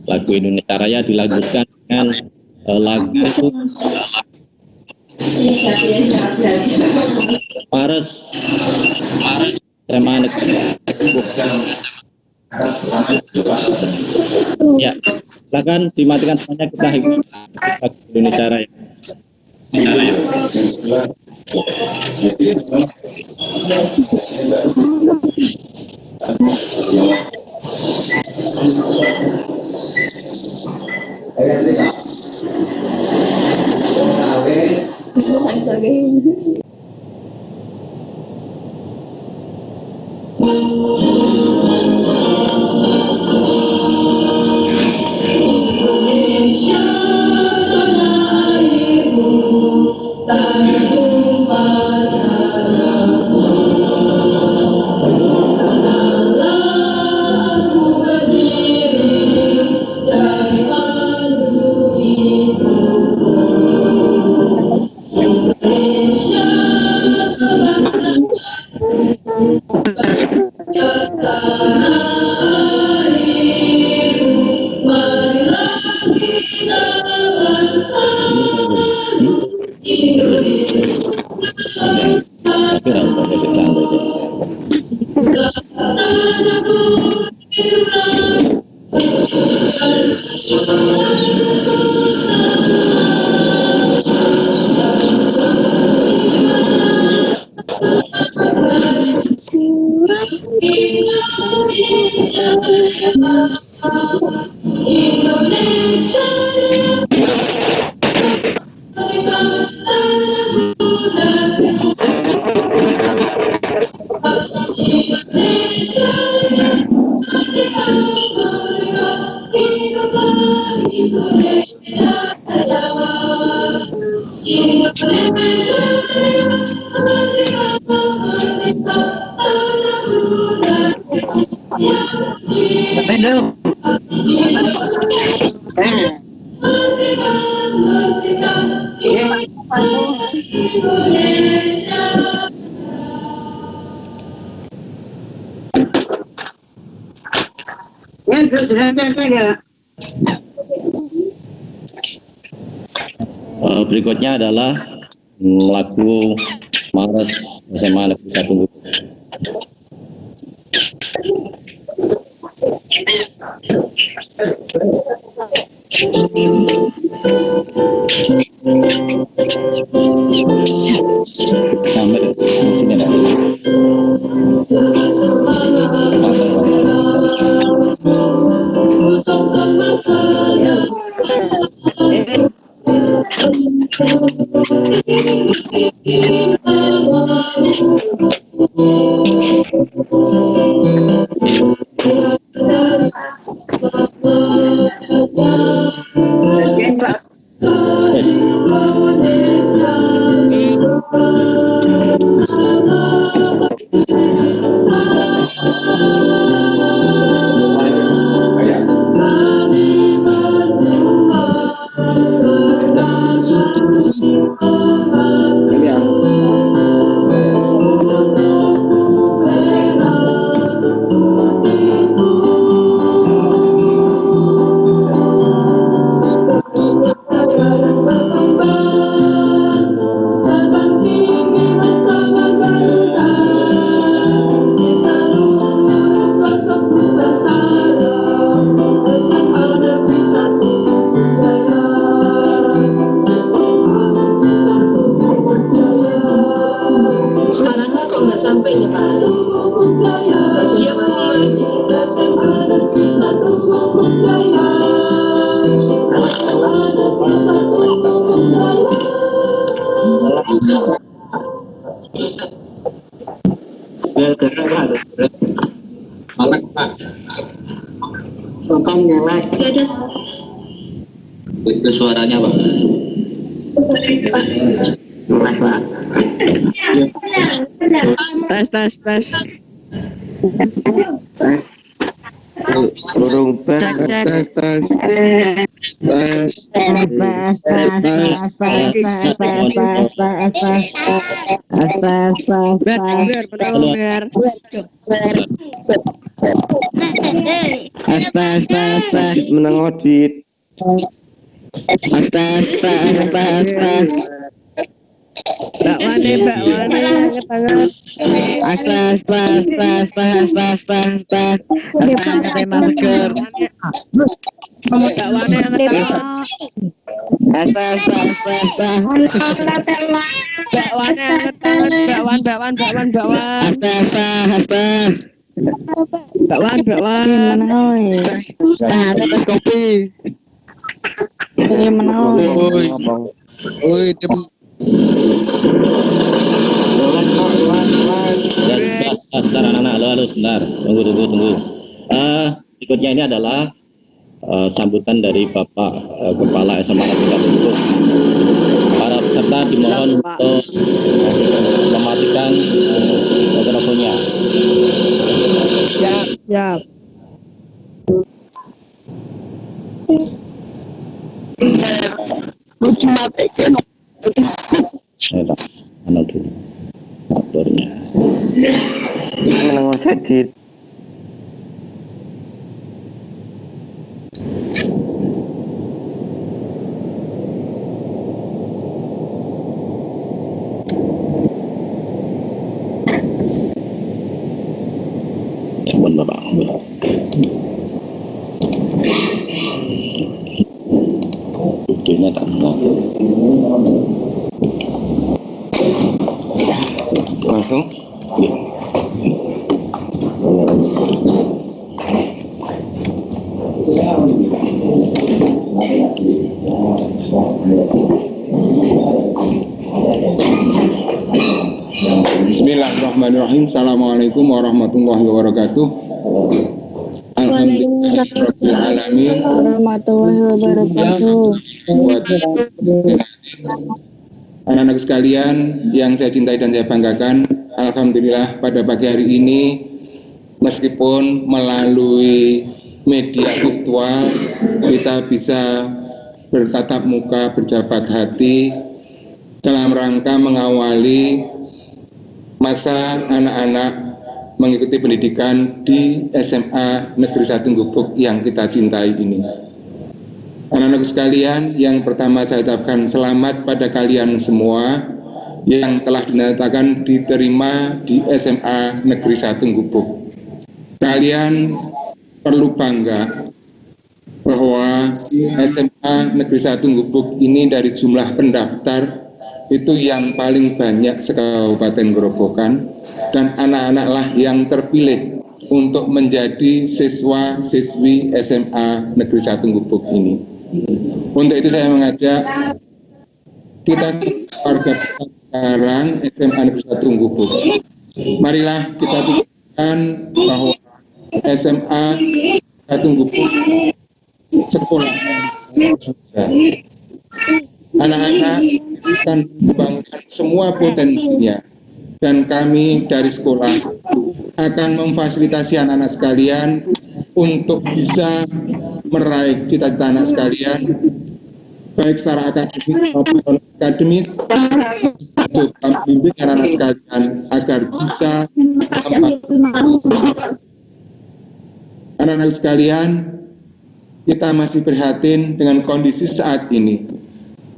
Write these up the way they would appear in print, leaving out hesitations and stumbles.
lagu Indonesia Raya dilanjutkan dengan lagu Pares SMA Negeri. Ya, silakan dimatikan semuanya, kita ikuti lagu Indonesia Raya. Berikutnya adalah lagu Pares SMA Negeri 1 Bogor. Itu suaranya Pak. Tes. Burung tes. Menang audit. Bakwane anget-anget. Bakwane anget-anget. Bakwane anget-anget. Bakwan. Kopi. Sebentar anak-anak, halo, sebentar, tunggu. Berikutnya ini adalah sambutan dari Bapak Kepala SMA Negeri Satu. Para peserta dimohon untuk mematikan mikrofonnya. Siap. Mana dulu aktornya. Menang audit. Sebentar. Buktinya tak mengaku. Langsung. Bismillahirrahmanirrahim. Assalamualaikum warahmatullahi wabarakatuh. Alhamdulillahirrahmanirrahim. Warahmatullahi wabarakatuh. Anak-anak sekalian yang saya cintai dan saya banggakan, alhamdulillah pada pagi hari ini meskipun melalui media virtual kita bisa bertatap muka, berjabat hati dalam rangka mengawali masa anak-anak mengikuti pendidikan di SMA Negeri 1 Gubuk yang kita cintai ini. Anak-anak sekalian, yang pertama saya ucapkan selamat pada kalian semua yang telah dinyatakan diterima di SMA Negeri 1 Gubuk. Kalian perlu bangga bahwa SMA Negeri 1 Gubuk ini dari jumlah pendaftar itu yang paling banyak se-Kabupaten Grobogan, dan anak-anak lah yang terpilih untuk menjadi siswa-siswi SMA Negeri 1 Gubuk ini. Untuk itu saya mengajak kita warga sekarang SMA Negeri 1 Gubuk, marilah kita pikirkan bahwa SMA 1 Gubuk sekolah anak-anak akan mengembangkan semua potensinya, dan kami dari sekolah akan memfasilitasi anak-anak sekalian untuk bisa meraih cita-cita anak sekalian baik secara akademis maupun non-akademis, coba membimbing anak-anak sekalian agar bisa anak-anak sekalian. Kita masih prihatin dengan kondisi saat ini.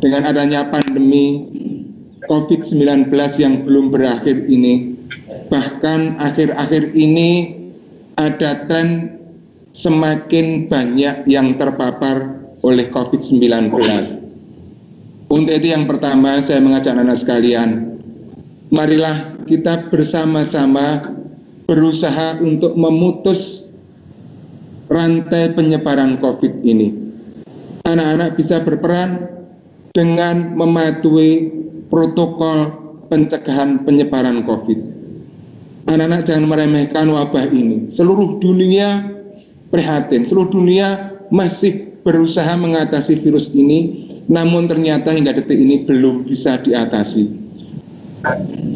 Dengan adanya pandemi COVID-19 yang belum berakhir ini, bahkan akhir-akhir ini ada tren semakin banyak yang terpapar oleh COVID-19. Untuk itu yang pertama saya mengajak anak-anak sekalian, marilah kita bersama-sama berusaha untuk memutus rantai penyebaran COVID ini. Anak-anak bisa berperan dengan mematuhi protokol pencegahan penyebaran COVID. Anak-anak jangan meremehkan wabah ini. Seluruh dunia prihatin, seluruh dunia masih berusaha mengatasi virus ini, namun ternyata hingga detik ini belum bisa diatasi.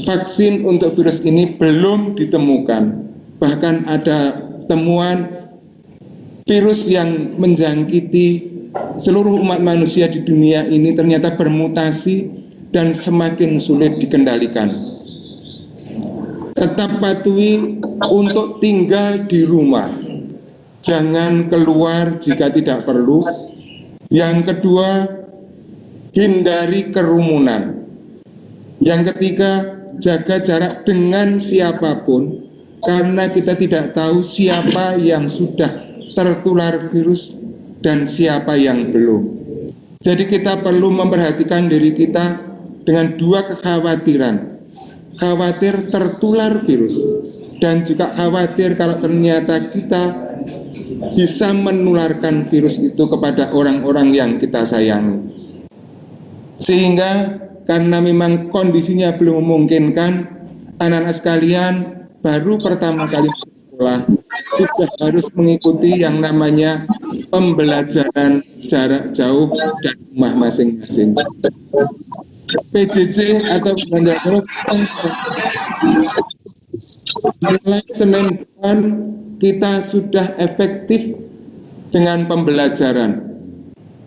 Vaksin untuk virus ini belum ditemukan. Bahkan ada temuan virus yang menjangkiti seluruh umat manusia di dunia ini ternyata bermutasi dan semakin sulit dikendalikan. Tetap patuhi untuk tinggal di rumah, jangan keluar jika tidak perlu. Yang kedua, hindari kerumunan. Yang ketiga, jaga jarak dengan siapapun, karena kita tidak tahu siapa yang sudah tertular virus dan siapa yang belum. Jadi kita perlu memperhatikan diri kita dengan dua kekhawatiran. Khawatir tertular virus dan juga khawatir kalau ternyata kita bisa menularkan virus itu kepada orang-orang yang kita sayangi. Sehingga karena memang kondisinya belum memungkinkan, anak-anak sekalian baru pertama kali sekolah sudah harus mengikuti yang namanya pembelajaran jarak jauh dari rumah masing-masing. PJJ atau pembelajaran mulai Senin depan kita sudah efektif dengan pembelajaran.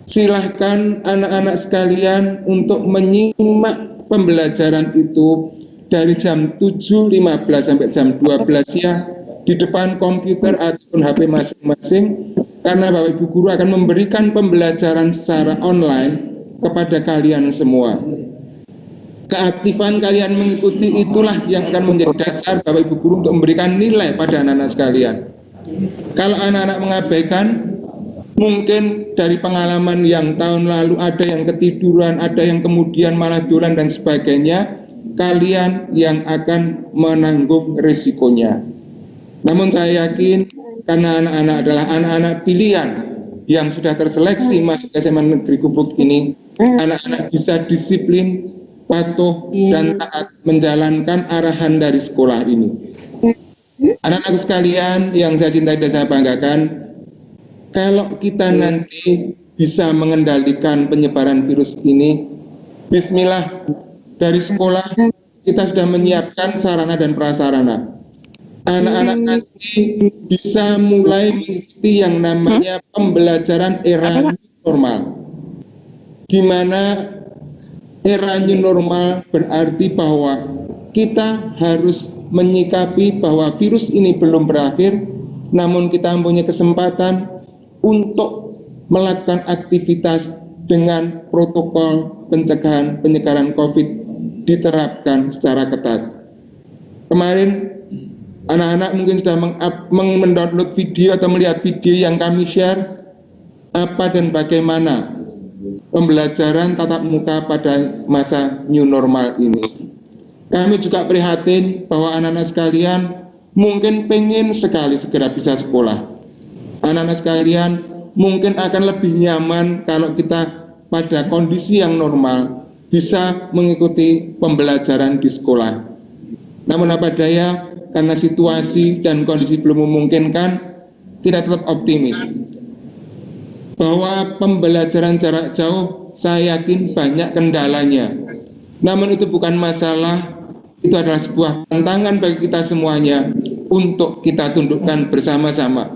Silahkan anak-anak sekalian untuk menyimak pembelajaran itu dari jam 7.15 sampai jam 12 siang di depan komputer ataupun HP masing-masing, karena Bapak Ibu Guru akan memberikan pembelajaran secara online kepada kalian semua. Keaktifan kalian mengikuti itulah yang akan menjadi dasar Bapak Ibu Guru untuk memberikan nilai pada anak-anak sekalian. Kalau anak-anak mengabaikan, mungkin dari pengalaman yang tahun lalu ada yang ketiduran, ada yang kemudian malah dolan dan sebagainya, kalian yang akan menanggung risikonya. Namun saya yakin karena anak-anak adalah anak-anak pilihan yang sudah terseleksi masuk SMA Negeri Gubuk ini, anak-anak bisa disiplin, patuh, dan taat menjalankan arahan dari sekolah ini. Anak-anak sekalian yang saya cintai dan saya banggakan, kalau kita nanti bisa mengendalikan penyebaran virus ini, bismillah, dari sekolah kita sudah menyiapkan sarana dan prasarana. Anak-anak nanti bisa mulai mengikuti yang namanya pembelajaran era new normal. Di mana era new normal berarti bahwa kita harus menyikapi bahwa virus ini belum berakhir, namun kita mempunyai kesempatan untuk melakukan aktivitas dengan protokol pencegahan penyebaran COVID diterapkan secara ketat. Kemarin anak-anak mungkin sudah mendownload video atau melihat video yang kami share apa dan bagaimana pembelajaran tatap muka pada masa new normal ini. Kami juga prihatin bahwa anak-anak sekalian mungkin pengen sekali segera bisa sekolah. Anak-anak sekalian mungkin akan lebih nyaman kalau kita pada kondisi yang normal bisa mengikuti pembelajaran di sekolah. Namun apa daya, karena situasi dan kondisi belum memungkinkan, kita tetap optimis bahwa pembelajaran jarak jauh saya yakin banyak kendalanya. Namun itu bukan masalah, itu adalah sebuah tantangan bagi kita semuanya untuk kita tundukkan bersama-sama.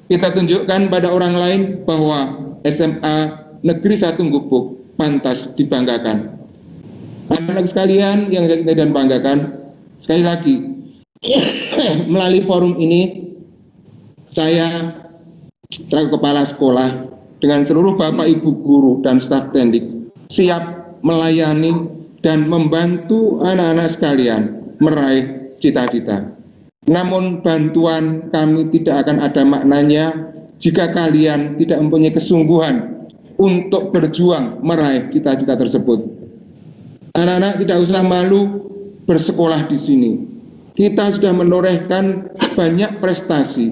Kita tunjukkan pada orang lain bahwa SMA Negeri 1 Gubuk pantas dibanggakan. Anak-anak sekalian yang saya cintai dan banggakan, sekali lagi, melalui forum ini, saya selaku kepala sekolah dengan seluruh Bapak Ibu Guru dan staf teknik siap melayani dan membantu anak-anak sekalian meraih cita-cita. Namun bantuan kami tidak akan ada maknanya jika kalian tidak mempunyai kesungguhan untuk berjuang meraih cita-cita tersebut. Anak-anak tidak usah malu bersekolah di sini. Kita sudah menorehkan banyak prestasi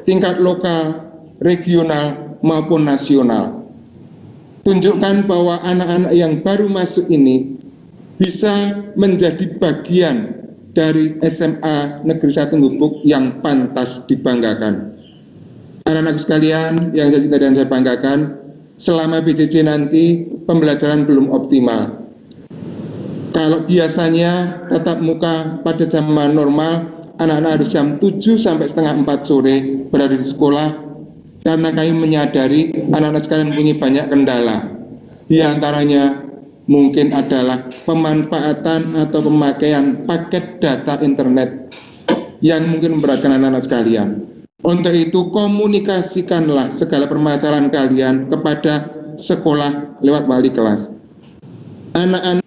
tingkat lokal, regional maupun nasional. Tunjukkan bahwa anak-anak yang baru masuk ini bisa menjadi bagian dari SMA Negeri 1 Gubuk yang pantas dibanggakan. Anak-anak sekalian yang saya cintai dan saya banggakan, selama PJJ nanti pembelajaran belum optimal. Kalau biasanya tatap muka pada zaman normal, anak-anak harus jam 7 sampai setengah 4 sore berada di sekolah. karena kami menyadari anak-anak sekalian punya banyak kendala. Di antaranya mungkin adalah pemanfaatan atau pemakaian paket data internet yang mungkin memberatkan anak-anak sekalian. Untuk itu, komunikasikanlah segala permasalahan kalian kepada sekolah lewat wali kelas. Anak-anak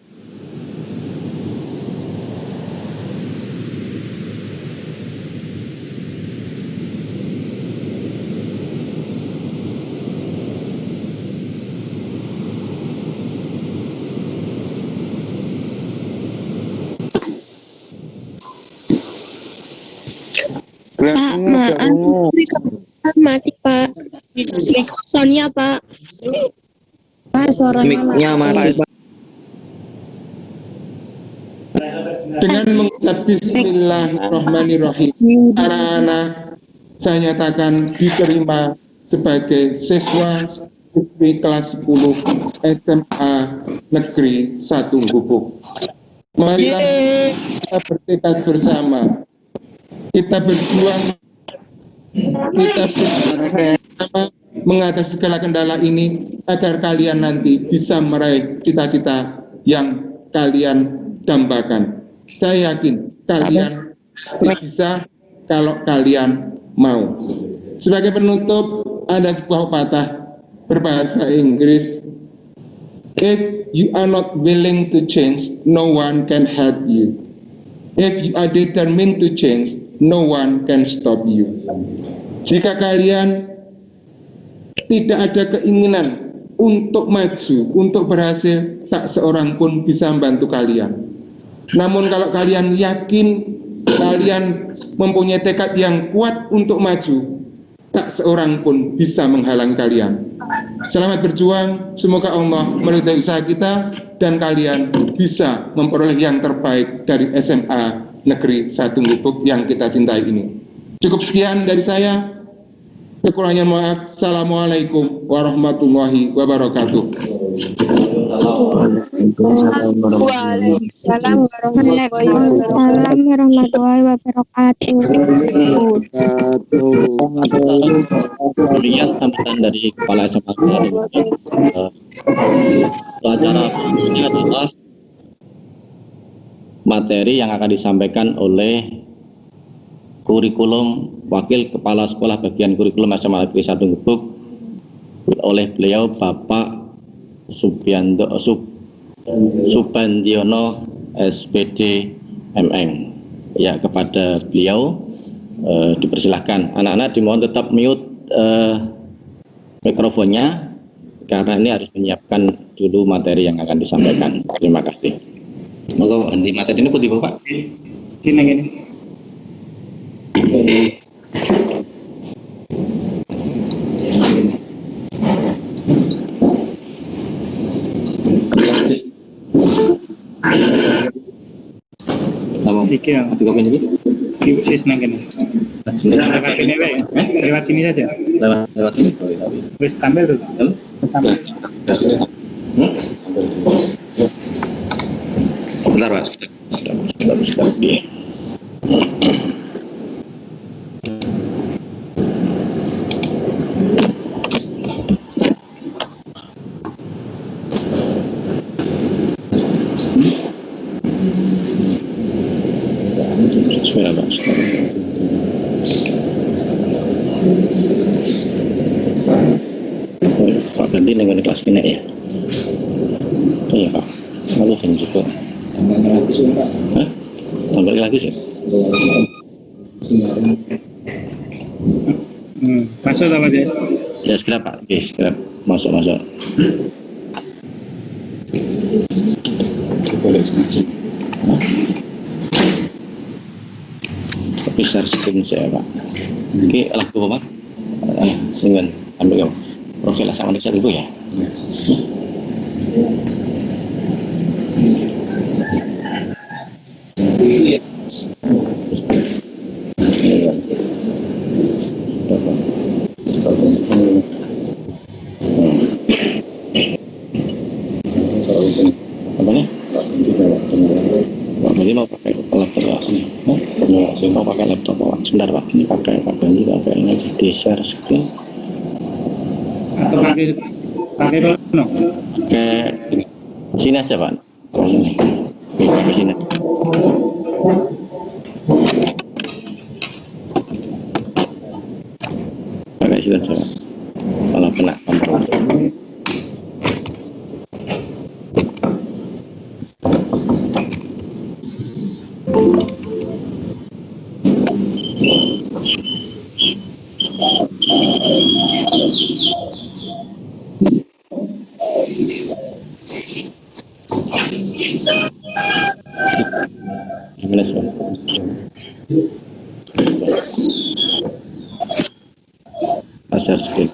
Pak, maaf, mati Pak. Mikrofonnya Pak. Pak, suaranya mati, Pak. dengan mengucap Bismillahirrahmanirrahim, anak-anak saya nyatakan diterima sebagai siswa siswi kelas 10 SMA Negeri 1 Gubuk. Marilah kita bertekad bersama, kita berjuang, kita bersama mengatasi segala kendala ini agar kalian nanti bisa meraih cita-cita yang kalian dambakan. Saya yakin kalian pasti bisa kalau kalian mau. Sebagai penutup, ada sebuah pepatah berbahasa Inggris, if you are not willing to change, no one can help you. If you are determined to change, no one can stop you. Jika kalian tidak ada keinginan untuk maju, untuk berhasil, tak seorang pun bisa membantu kalian. Namun kalau kalian yakin, kalian mempunyai tekad yang kuat untuk maju, tak seorang pun bisa menghalang kalian. Selamat berjuang, semoga Allah meridai usaha kita dan kalian bisa memperoleh yang terbaik dari SMA Negeri 1 Gubuk yang kita cintai ini. Cukup sekian dari saya. Kekurangannya maaf. Assalamualaikum warahmatullahi wabarakatuh. Waalaikumsalam warahmatullahi wabarakatuh. Demikian sambutan dari Kepala SMA acara ini adalah materi yang akan disampaikan oleh kurikulum Wakil Kepala Sekolah Bagian Kurikulum SMA Negeri 1 Gubuk oleh beliau Bapak Subandiono SPD MM. Ya, kepada beliau dipersilahkan. Anak-anak dimohon tetap mute mikrofonnya karena ini harus menyiapkan dulu materi yang akan disampaikan. Terima kasih. Monggo nanti materi ini putih Bapak. Ini. Iki ya. Lewat sini saja. Lewat sini. Wis tampil tuh. Tampil. Sebentar Pak, sudah. Pak ganti dengan kelas ini ya. Iya Pak, lalu saya juga. Tambah lagi sih. Masuk apa dia? Ya segera Pak, oke segera masuk. Tapi share screen saya Pak. Oke, lagu Pak. Singen ambil profil sama Indonesia dulu ya. Apanya? Pak Bandi mau pakai laptop Pak? Mau pakai laptop Pak? Sebentar Pak, ini pakai Pak Bandi pakai ini aja di share screen. pakai kono. Oke, sini aja Pak. Oh, sini. Pakai sini. Pakai sini aja Pak. Kalau kena kompor. Gimana sih? Pasar screen.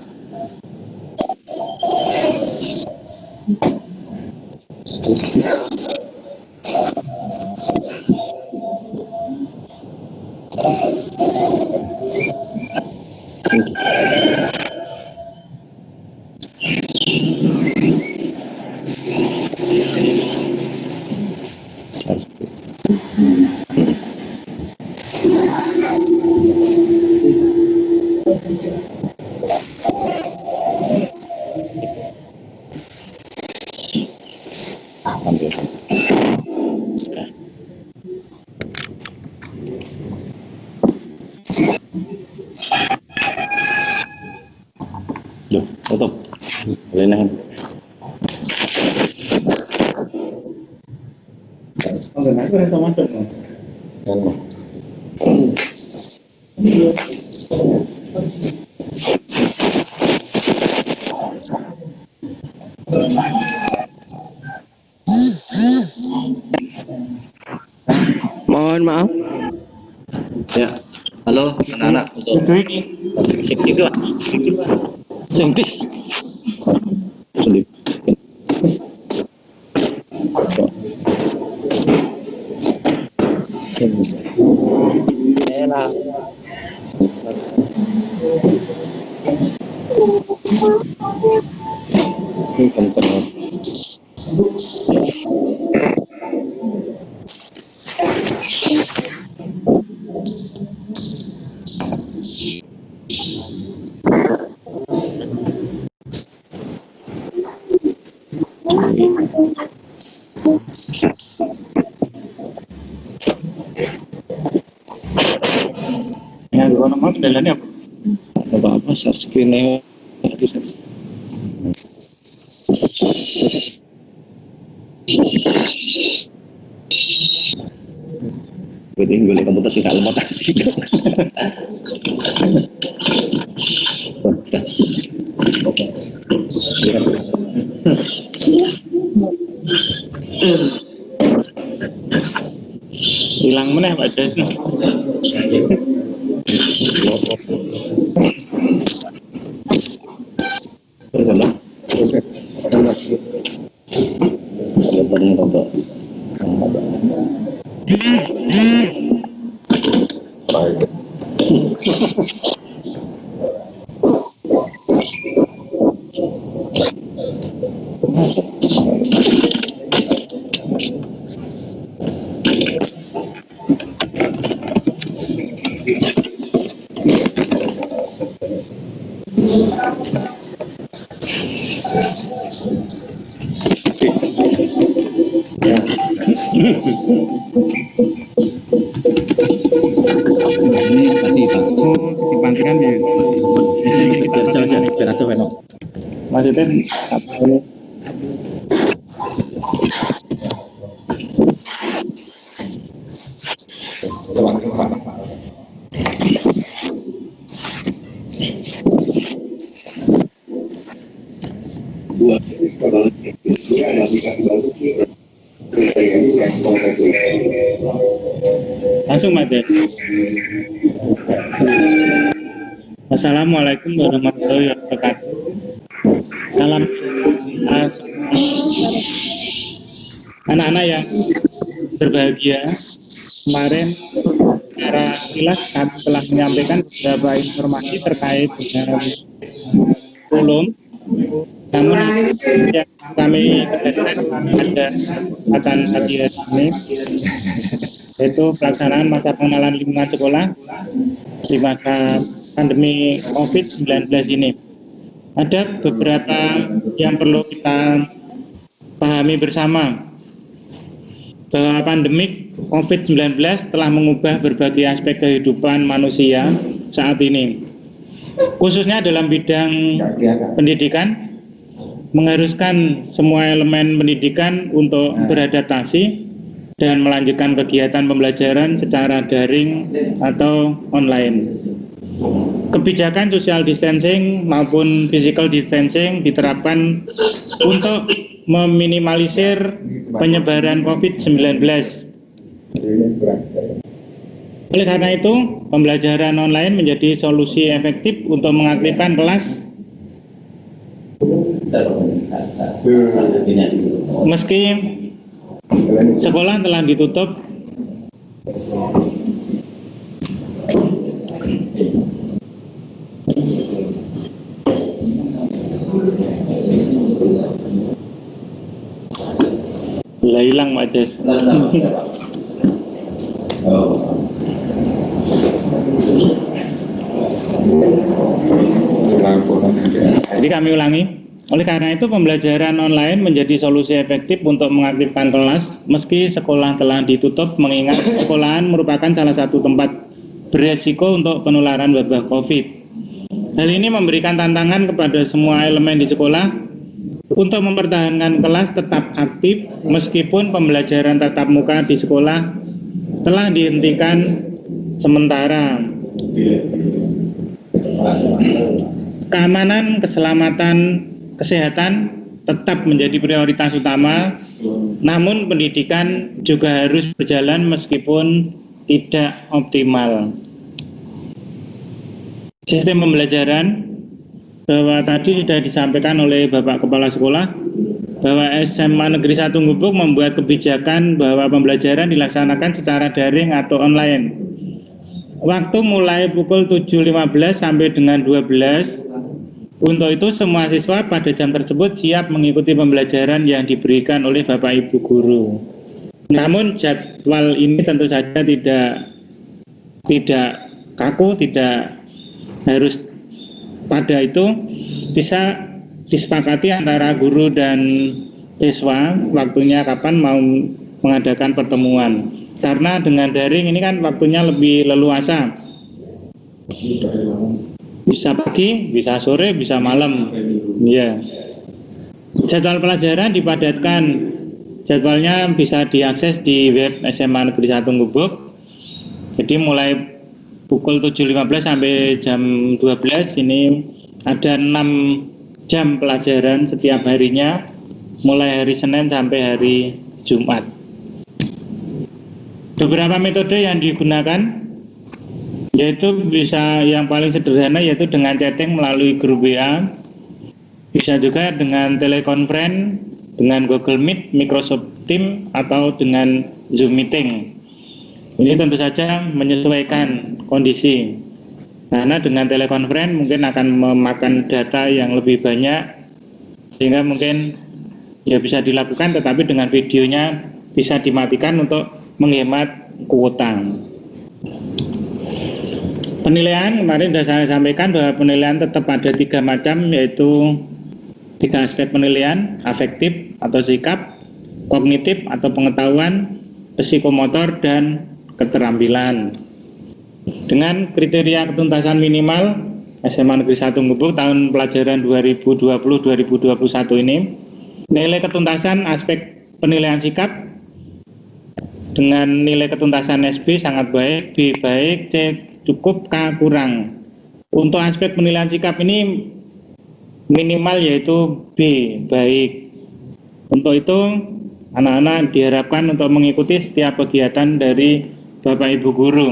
Duh, tutup. Boleh nahan. Oh, benar, aku rasa masuk. Mohon maaf. Ya. Halo, anak-anak untuk Itu iki. sik itu. Sing di. Enak. Ini kentang. Ya, kono mau kendalanya apa? Apa share screen-nya bisa. Gue komputer sih gak lemot. Hilang meneh Pak Jas. Ini tadi Pak. Dipantikan ya. Biar jalan biar ada memang. Maksudnya apa ini? Langsung Mas Jas. Assalamualaikum warahmatullahi wabarakatuh. Salam anak-anak yang berbahagia. Kemarin secara kilas kami telah menyampaikan beberapa informasi terkait dengan kurikulum. Namun yang kami tegaskan ada akan pagi hari ini, yaitu pelaksanaan masa pengenalan lingkungan sekolah di masa pandemi COVID-19 ini. Ada beberapa yang perlu kita pahami bersama, bahwa pandemik COVID-19 telah mengubah berbagai aspek kehidupan manusia saat ini, khususnya dalam bidang pendidikan, mengharuskan semua elemen pendidikan untuk beradaptasi dan melanjutkan kegiatan pembelajaran secara daring atau online. Kebijakan social distancing maupun physical distancing diterapkan untuk meminimalisir penyebaran COVID-19. Oleh karena itu, pembelajaran online menjadi solusi efektif untuk mengaktifkan kelas meski sekolah telah ditutup. Lah hilang Pak Jes. Jadi kami ulangi. Oleh karena itu, pembelajaran online menjadi solusi efektif untuk mengaktifkan kelas meski sekolah telah ditutup, mengingat sekolahan merupakan salah satu tempat beresiko untuk penularan wabah COVID. Hal ini memberikan tantangan kepada semua elemen di sekolah untuk mempertahankan kelas tetap aktif meskipun pembelajaran tatap muka di sekolah telah dihentikan sementara. Keamanan, keselamatan, kesehatan tetap menjadi prioritas utama, namun pendidikan juga harus berjalan meskipun tidak optimal. Sistem pembelajaran, bahwa tadi sudah disampaikan oleh Bapak Kepala Sekolah bahwa SMA Negeri 1 Gubuk membuat kebijakan bahwa pembelajaran dilaksanakan secara daring atau online. Waktu mulai pukul 7.15 sampai dengan 12. Untuk itu semua siswa pada jam tersebut siap mengikuti pembelajaran yang diberikan oleh Bapak Ibu guru. Namun jadwal ini tentu saja tidak kaku, tidak harus pada itu, bisa disepakati antara guru dan siswa waktunya kapan mau mengadakan pertemuan. Karena dengan daring ini kan waktunya lebih leluasa. Bisa pagi, bisa sore, bisa malam. Ya. Jadwal pelajaran dipadatkan. Jadwalnya bisa diakses di web SMA Negeri 1 Gubuk. Jadi mulai pukul 7.15 sampai jam 12 ini ada 6 jam pelajaran setiap harinya, mulai hari Senin sampai hari Jumat. Beberapa metode yang digunakan yaitu bisa yang paling sederhana yaitu dengan chatting melalui grup WA, bisa juga dengan telekonferensi, dengan Google Meet, Microsoft Teams, atau dengan Zoom Meeting. Ini tentu saja menyesuaikan kondisi. Karena dengan telekonferensi mungkin akan memakan data yang lebih banyak, sehingga mungkin ya bisa dilakukan, tetapi dengan videonya bisa dimatikan untuk menghemat kuota. Penilaian kemarin sudah saya sampaikan bahwa penilaian tetap ada 3 macam, yaitu 3 aspek penilaian: afektif atau sikap, kognitif atau pengetahuan, psikomotor, dan keterampilan. Dengan kriteria ketuntasan minimal SMA Negeri 1 Gubuk tahun pelajaran 2020-2021 ini, nilai ketuntasan aspek penilaian sikap dengan nilai ketuntasan SB sangat baik, B baik, C cukup, K kurang. Untuk aspek penilaian sikap ini minimal yaitu B baik. Untuk itu anak-anak diharapkan untuk mengikuti setiap kegiatan dari Bapak Ibu guru.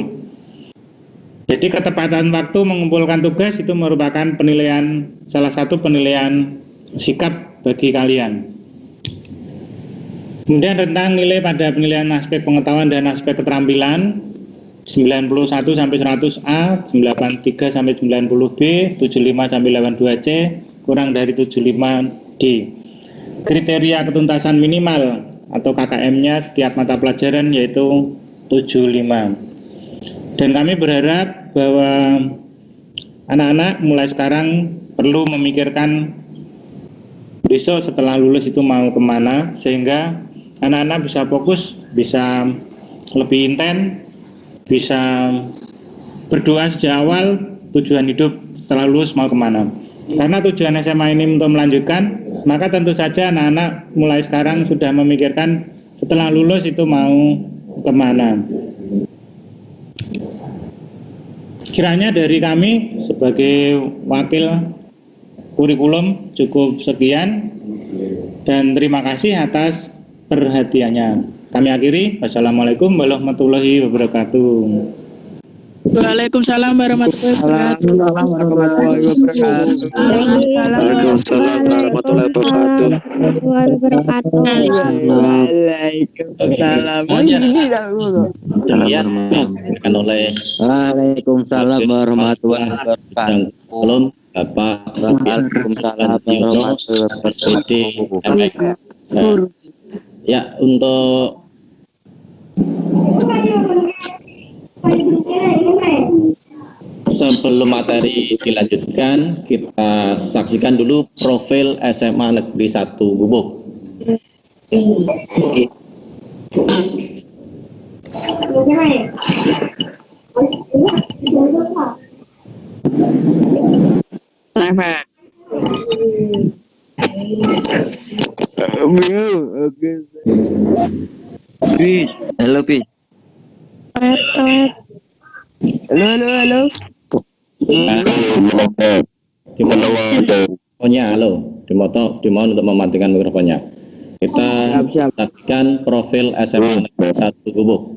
Jadi ketepatan waktu mengumpulkan tugas itu merupakan penilaian, salah satu penilaian sikap bagi kalian. Kemudian tentang nilai pada penilaian aspek pengetahuan dan aspek keterampilan 91 sampai 100A, 93 sampai 90B, 75 sampai 82C, kurang dari 75D. Kriteria ketuntasan minimal atau KKM-nya setiap mata pelajaran yaitu 75. Dan kami berharap bahwa anak-anak mulai sekarang perlu memikirkan besok setelah lulus itu mau kemana, sehingga anak-anak bisa fokus, bisa lebih intens, bisa berdoa sejak awal tujuan hidup setelah lulus mau kemana. Karena tujuan SMA ini untuk melanjutkan, maka tentu saja anak-anak mulai sekarang sudah memikirkan setelah lulus itu mau kemana. Kiranya dari kami sebagai wakil kurikulum cukup sekian, dan terima kasih atas perhatiannya. Kami akhiri. Wassalamualaikum warahmatullahi wabarakatuh. Waalaikumsalam warahmatullahi wabarakatuh. Waalaikumsalam warahmatullahi wabarakatuh. Waalaikumsalam. Demikian disampaikan oleh Waalaikumsalam warahmatullahi wabarakatuh. belum Bapak Waalaikumsalam warahmatullahi wabarakatuh. Ya, untuk sebelum materi dilanjutkan, kita saksikan dulu profil SMA Negeri 1 Gubuk. Halo, Pi. Halo. Mikrofonnya, halo, dimohon untuk mematikan mikrofonnya. Kita saksikan profil SMA Negeri 1 Gubuk.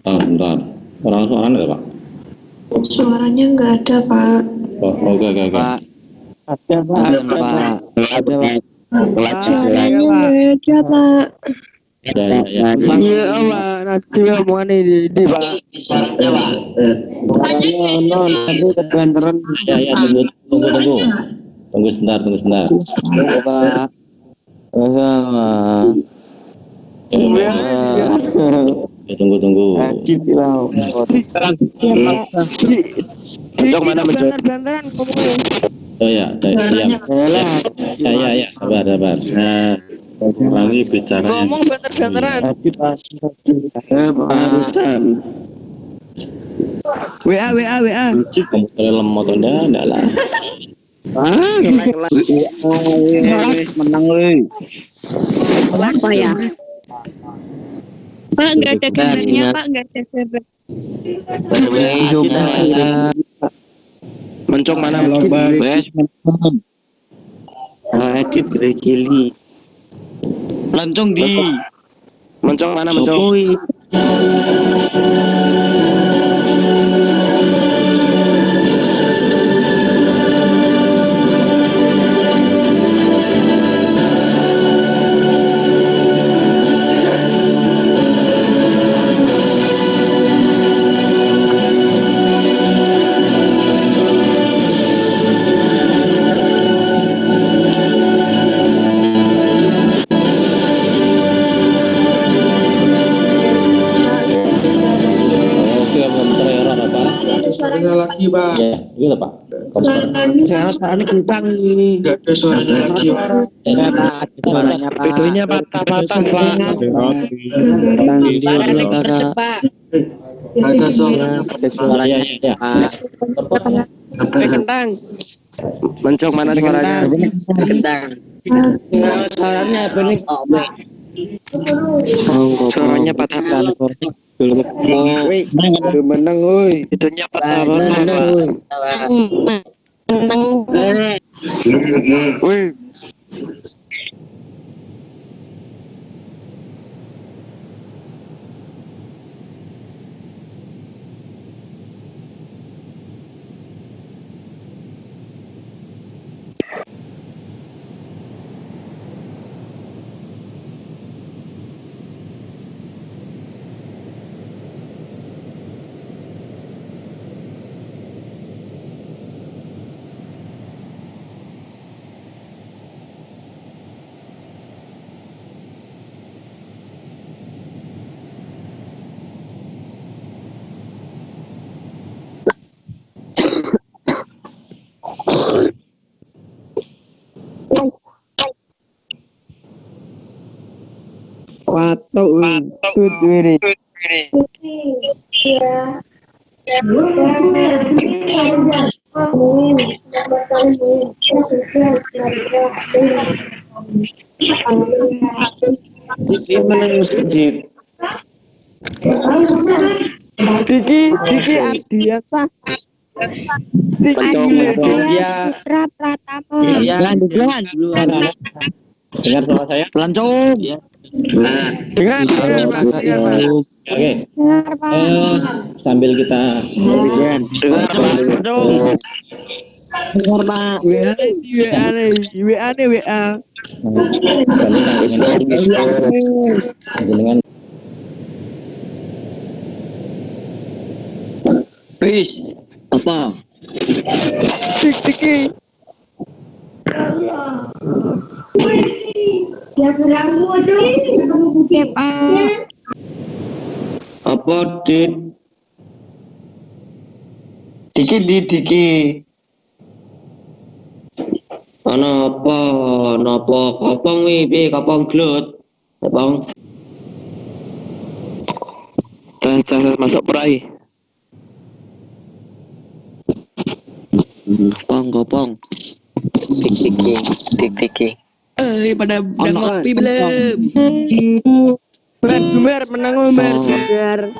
Bentar. Suaranya nggak, Pak? Suaranya nggak ada, Pak. Oh, oke. Ada, Pak. Ada, Pak. Suaranya nggak ada, Pak. Ya. Iya, Pak. Nanti omongan ini, Pak. Nanti kegantaran. Ya, tunggu. Tunggu sebentar. Tunggu, Pak. Ya, tunggu. Mana mencet? Bantaran ngomongnya. Oh ya, ya, sabar. Nah, lagi bicaranya. Ngomong banter-banteran. WA. Komputer lemot enggak lah. Menang, weh. Apa ya? Pak, nggak ada gambarnya, Pak. Nggak ada gambar. Mencong mana Wes Adit Grekili. Lancong di Mencong mana mencong? Jokowi. Oke, bentar ya Ron, apa? Suaranya lagi, Pak. Ya, gitu Pak. Sekarang kita nih. Enggak ada suaranya lagi, Pak. Suaranya Pak. Videonya patah-patah Pak. Ada suara. Suaranya ya. Kentang. Mencong mana suaranya? Suaranya apa nih? Suaranya patah-patah. Woi, menang woi. Videonya patah-patah Pak. Wih. Patok ini. Dia menang sedikit. Diki Ardiansa. Dia Putra Pratama. dia Dengar suara saya? Lancong. Ya. Dengar, Pak. Oke. Dengar Pak. Sambil kita Dengar, Pak. Mencong. Dengar Pak. WA. dengan Wis, apa? Diki. Apa dit? Diki. Napa kopong wi, kopong glut. Kopong. Tes masuk perai. Kopong. Diki. Pada ngopi belum? Jumer menang Umar. Jumer.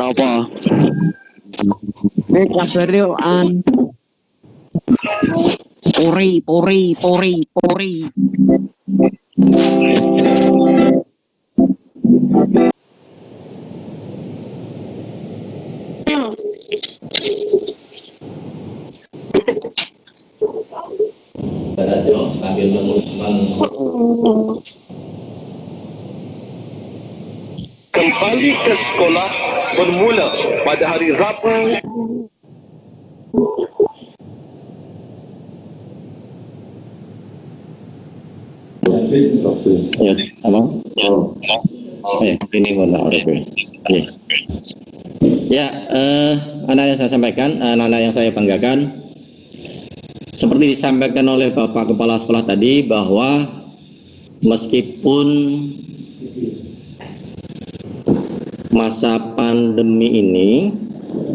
Apa? Ini kabare Pori. sambil Kembali ke sekolah bermula pada hari Rabu. Ya, apa? Ini guna Ya, anak yang saya sampaikan, anak yang saya banggakan, seperti disampaikan oleh Bapak Kepala Sekolah tadi, bahwa meskipun masa pandemi ini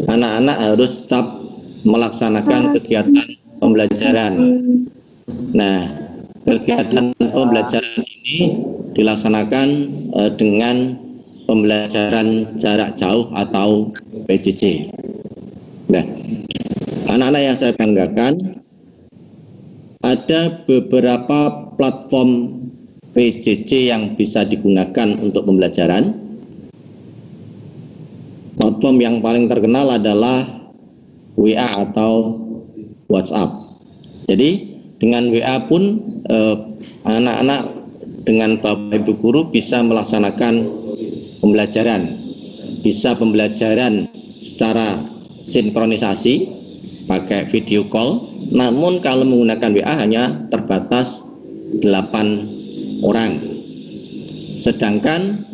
anak-anak harus tetap melaksanakan kegiatan pembelajaran. Nah, kegiatan pembelajaran ini dilaksanakan dengan pembelajaran jarak jauh atau PJJ. Nah, anak-anak yang saya banggakan, ada beberapa platform PJJ yang bisa digunakan untuk pembelajaran. Platform yang paling terkenal adalah WA atau WhatsApp. Jadi dengan WA pun anak-anak dengan Bapak Ibu guru bisa melaksanakan pembelajaran. Bisa pembelajaran secara sinkronisasi pakai video call. Namun kalau menggunakan WA hanya terbatas 8 orang. Sedangkan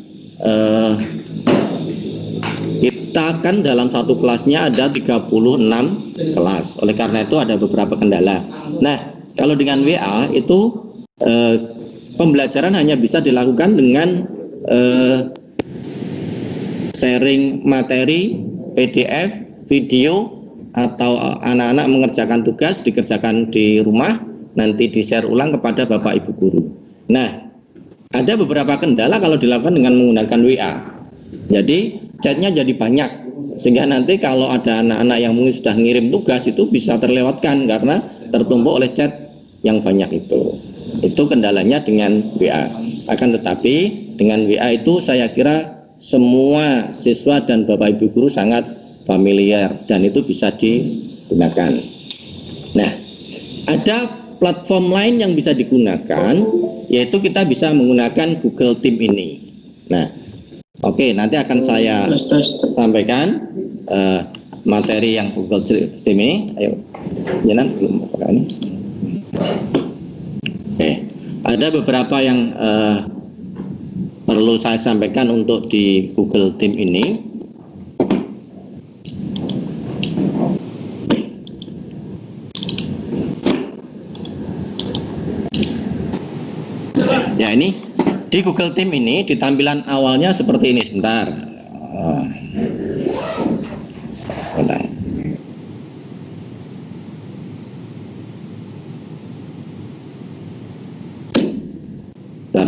kita kan dalam satu kelasnya ada 36 kelas. Oleh karena itu ada beberapa kendala. Nah, kalau dengan WA itu pembelajaran hanya bisa dilakukan dengan sharing materi, PDF, video, atau anak-anak mengerjakan tugas dikerjakan di rumah, nanti di-share ulang kepada Bapak Ibu guru. Nah, ada beberapa kendala kalau dilakukan dengan menggunakan WA. Jadi chatnya jadi banyak, sehingga nanti kalau ada anak-anak yang mungkin sudah ngirim tugas itu bisa terlewatkan karena tertumpuk oleh chat yang banyak itu. Itu kendalanya dengan WA. Akan tetapi dengan WA itu saya kira semua siswa dan Bapak Ibu guru sangat familiar dan itu bisa digunakan. Nah, ada platform lain yang bisa digunakan, yaitu kita bisa menggunakan Google Team ini. Nah, oke, nanti akan saya sampaikan materi yang Google Team ini. Ayo, jangan belum pakai ini. Oke, ada beberapa yang perlu saya sampaikan untuk di Google Team ini. Ya, ini di Google Team ini di tampilan awalnya seperti ini. Sebentar.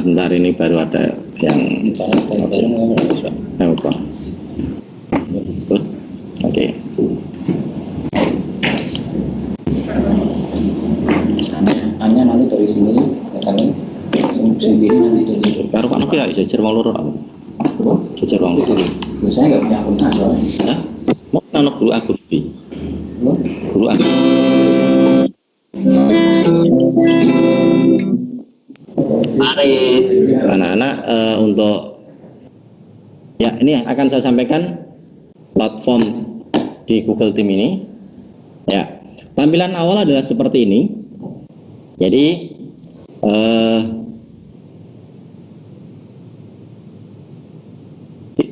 Bentar, ini baru ada yang apa? Oke. Hanya nanti dari sini kami sendiri nanti dari Karo kan ya jajar wong loro. Jajar wong loro. saya nggak punya akun soalnya. Hah? Mau ana guru aku bi. Guru aku. Anak-anak untuk ya ini akan saya sampaikan platform di Google Team ini. Ya, tampilan awal adalah seperti ini. Jadi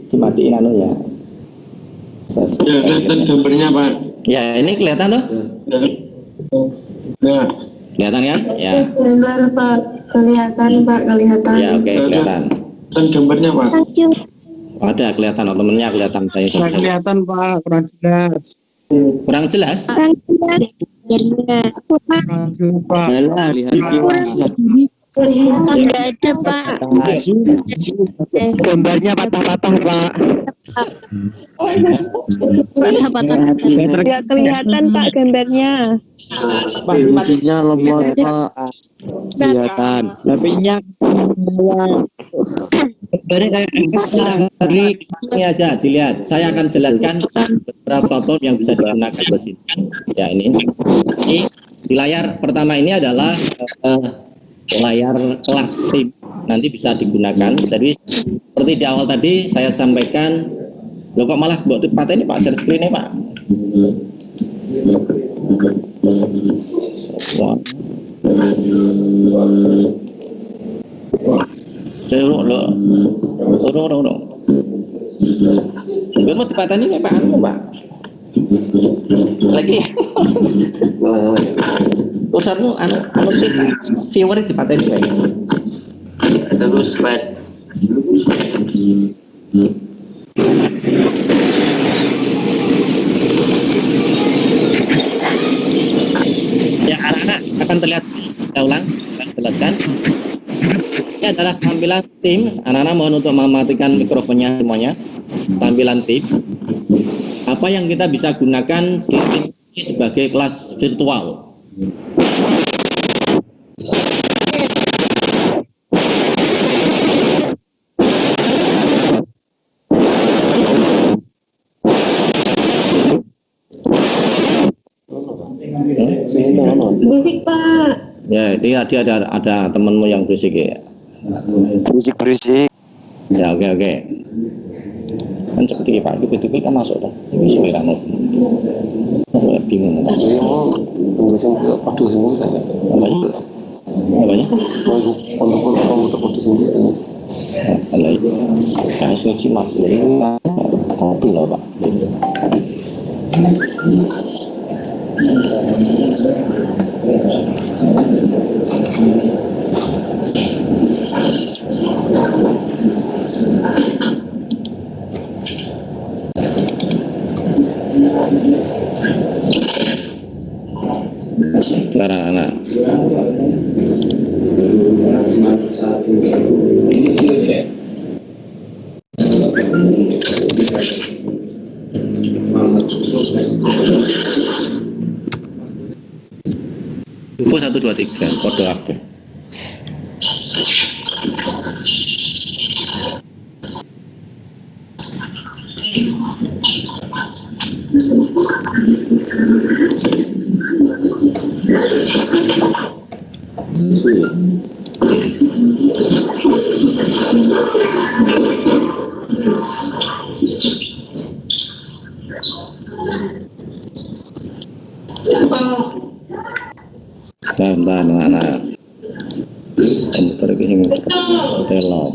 dimatiin anu ya. Ya, kelihatan gambarnya Pak. Ya, ini kelihatan tuh? Ya. Kelihatan kan? Ya. Gambar Pak, kelihatan Pak, kelihatan. Ya, oke, kelihatan. Dan gambarnya Pak. Ada kelihatan, temennya kelihatan saya. Nggak kelihatan Pak, kurang jelas. Kurang jelas? Kurang jelas gambarnya. Kurang jelas Pak. Alah, lihat Tidak ada Pak. Gambarnya patah-patah Pak. Patah-patah. Tidak kelihatan Pak gambarnya. Fungsinya lemot Pak. Kelihatan. Tapi-nya Ini aja dilihat. Saya akan jelaskan beberapa platform yang bisa digunakan di sini. Ya, ini di layar pertama ini adalah layar kelas tim. Nanti bisa digunakan. Jadi seperti di awal tadi saya sampaikan, loh kok malah buat tempat ini Pak, share screen-nya Pak. Wah. Urung. Gue mau dipatani kayak Pak Anu, Pak. Lagi. Usarmu anu sih viewer dipatani kayak. Terus, Pak. akan terlihat. Saya ulang, saya jelaskan. Ini adalah tampilan tim. Anak-anak mohon untuk mematikan mikrofonnya semuanya. Tampilan tim. Apa yang kita bisa gunakan di tim ini sebagai kelas virtual. Berisik Pak. Ya, dia ada temanmu yang berisik ya. Berisik. Ya, oke. Kan seperti Pak, itu kan masuk dah. Ini sembilan. Bingung. Apanya? Saya sih masuk ini kopi loh Pak. Sekarang anak. Buku 1, 2, 3 kode aktif. Bentar, anak-anak. Komputer ini telo.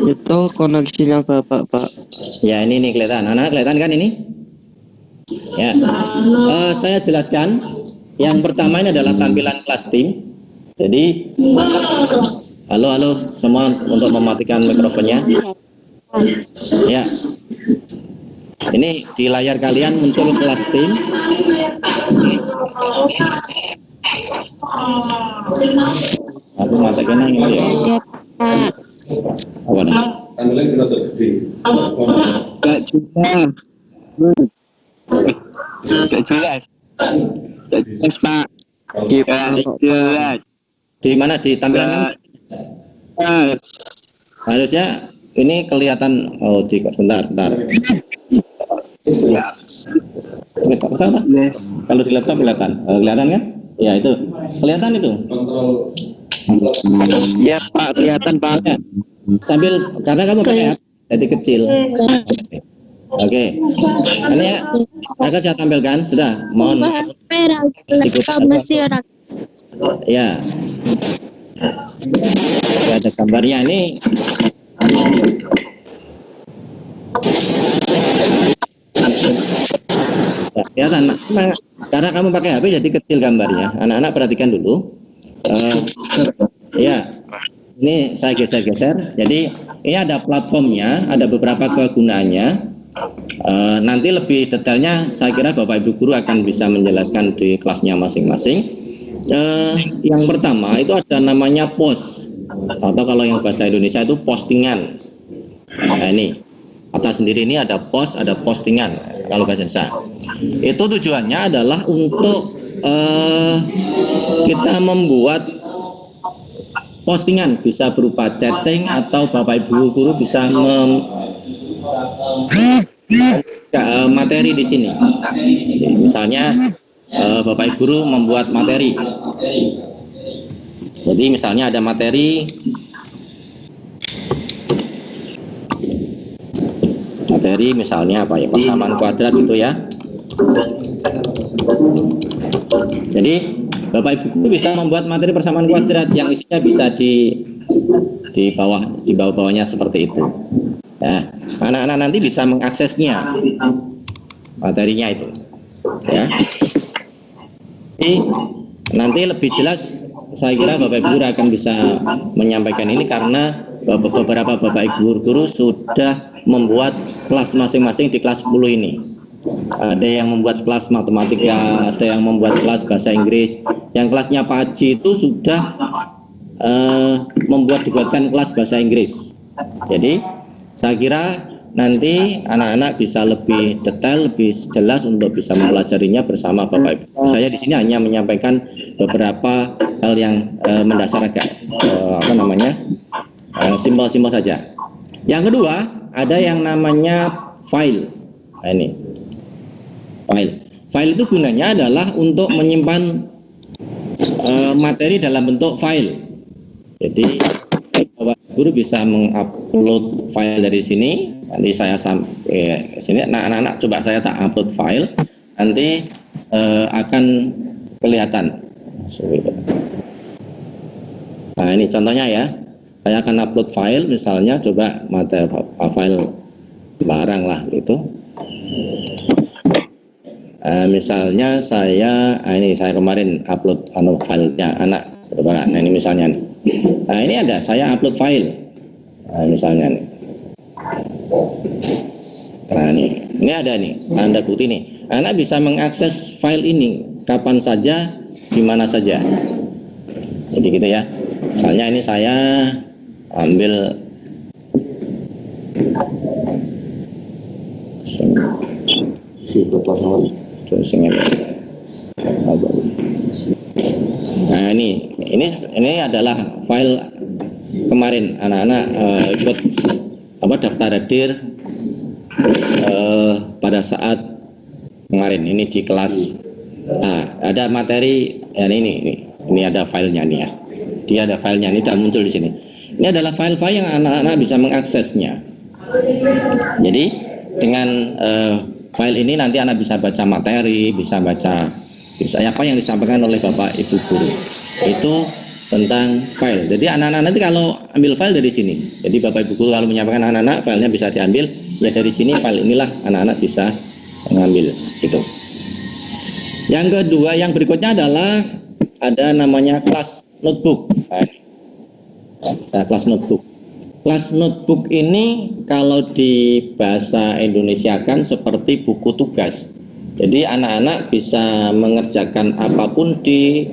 Itu koneksinya Bapak, Pak. Ya, ini kelihatan. Anak kelihatan kan ini? Ya. Saya jelaskan. Yang pertama ini adalah tampilan kelas tim. Jadi, halo semua untuk mematikan mikrofonnya. Ya. Ini di layar kalian muncul kelas tim. Aku matikan yang ini ya. Apa nih? Gak jelas. Gak jelas. Pak. Jelas. Di mana di tampilan? Harusnya ini kelihatan. Oh, bentar. Kalau di laptop kelihatan kan? Ya itu kelihatan itu. Ya Pak, kelihatan Pak. Ya. Sambil karena kamu pakai HP jadi kecil. Oke. Ini akan saya tampilkan sudah. Mohon. Ya. Ada gambarnya ini. Ya, kelihatan. Karena kamu pakai HP jadi kecil gambarnya. Anak-anak perhatikan dulu. Ya, ini saya geser-geser. Jadi ini ada platformnya, ada beberapa kegunaannya. Nanti lebih detailnya saya kira Bapak Ibu Guru akan bisa menjelaskan di kelasnya masing-masing. Yang pertama itu ada namanya post, atau kalau yang bahasa Indonesia itu postingan. Nah ini atas sendiri ini ada post, ada postingan kalau bahasa Indonesia. Itu tujuannya adalah untuk kita membuat postingan, bisa berupa chatting atau Bapak Ibu Guru bisa materi di sini. Jadi, misalnya Bapak Ibu Guru membuat materi. Jadi misalnya ada materi misalnya apa ya, persamaan kuadrat gitu ya. Jadi Bapak Ibu Guru bisa membuat materi persamaan kuadrat yang isinya bisa di bawah-bawahnya seperti itu. Nah, anak-anak nanti bisa mengaksesnya materinya itu. Ya. Jadi nanti lebih jelas saya kira Bapak Ibu Guru akan bisa menyampaikan ini karena beberapa Bapak Ibu guru sudah membuat kelas masing-masing di kelas 10 ini. Ada yang membuat kelas matematika, ada yang membuat kelas bahasa Inggris. Yang kelasnya Pak Haji itu sudah dibuatkan kelas bahasa Inggris. Jadi saya kira nanti anak-anak bisa lebih detail, lebih jelas untuk bisa mempelajarinya bersama Bapak Ibu. Saya di sini hanya menyampaikan beberapa hal yang mendasar agak simpel-simpel saja. Yang kedua, ada yang namanya file. Nah, ini file itu gunanya adalah untuk menyimpan materi dalam bentuk file. Jadi Bapak Guru bisa mengupload file dari sini. Nanti saya sampai sini. Nah, anak-anak coba saya tak upload file. Nanti akan kelihatan. Nah, ini contohnya ya. Saya akan upload file, misalnya coba materi file barang lah gitu. Misalnya saya kemarin upload filenya anak. Nah, ini misalnya nih. Nah, ini ada saya upload file. Nah, misalnya nih. Nah, ini ada nih, tanda bukti nih. Anak bisa mengakses file ini kapan saja, di mana saja. Jadi gitu ya. Misalnya ini saya ambil nah, ini adalah file kemarin anak-anak ikut daftar hadir pada saat kemarin ini di kelas. Nah, ada materi ya, ini ada filenya nih ya. Dia ada filenya, ini sudah muncul di sini. Ini adalah file-file yang anak-anak bisa mengaksesnya. Jadi dengan file ini nanti anak bisa baca materi, bisa apa yang disampaikan oleh Bapak Ibu guru. Itu tentang file. Jadi anak-anak nanti kalau ambil file dari sini. Jadi Bapak Ibu guru kalau menyampaikan anak-anak filenya bisa diambil ya dari sini, file inilah anak-anak bisa mengambil itu. Yang kedua, yang berikutnya adalah ada namanya kelas notebook. Kelas notebook. Kelas notebook ini kalau di bahasa Indonesia kan seperti buku tugas. Jadi anak-anak bisa mengerjakan apapun di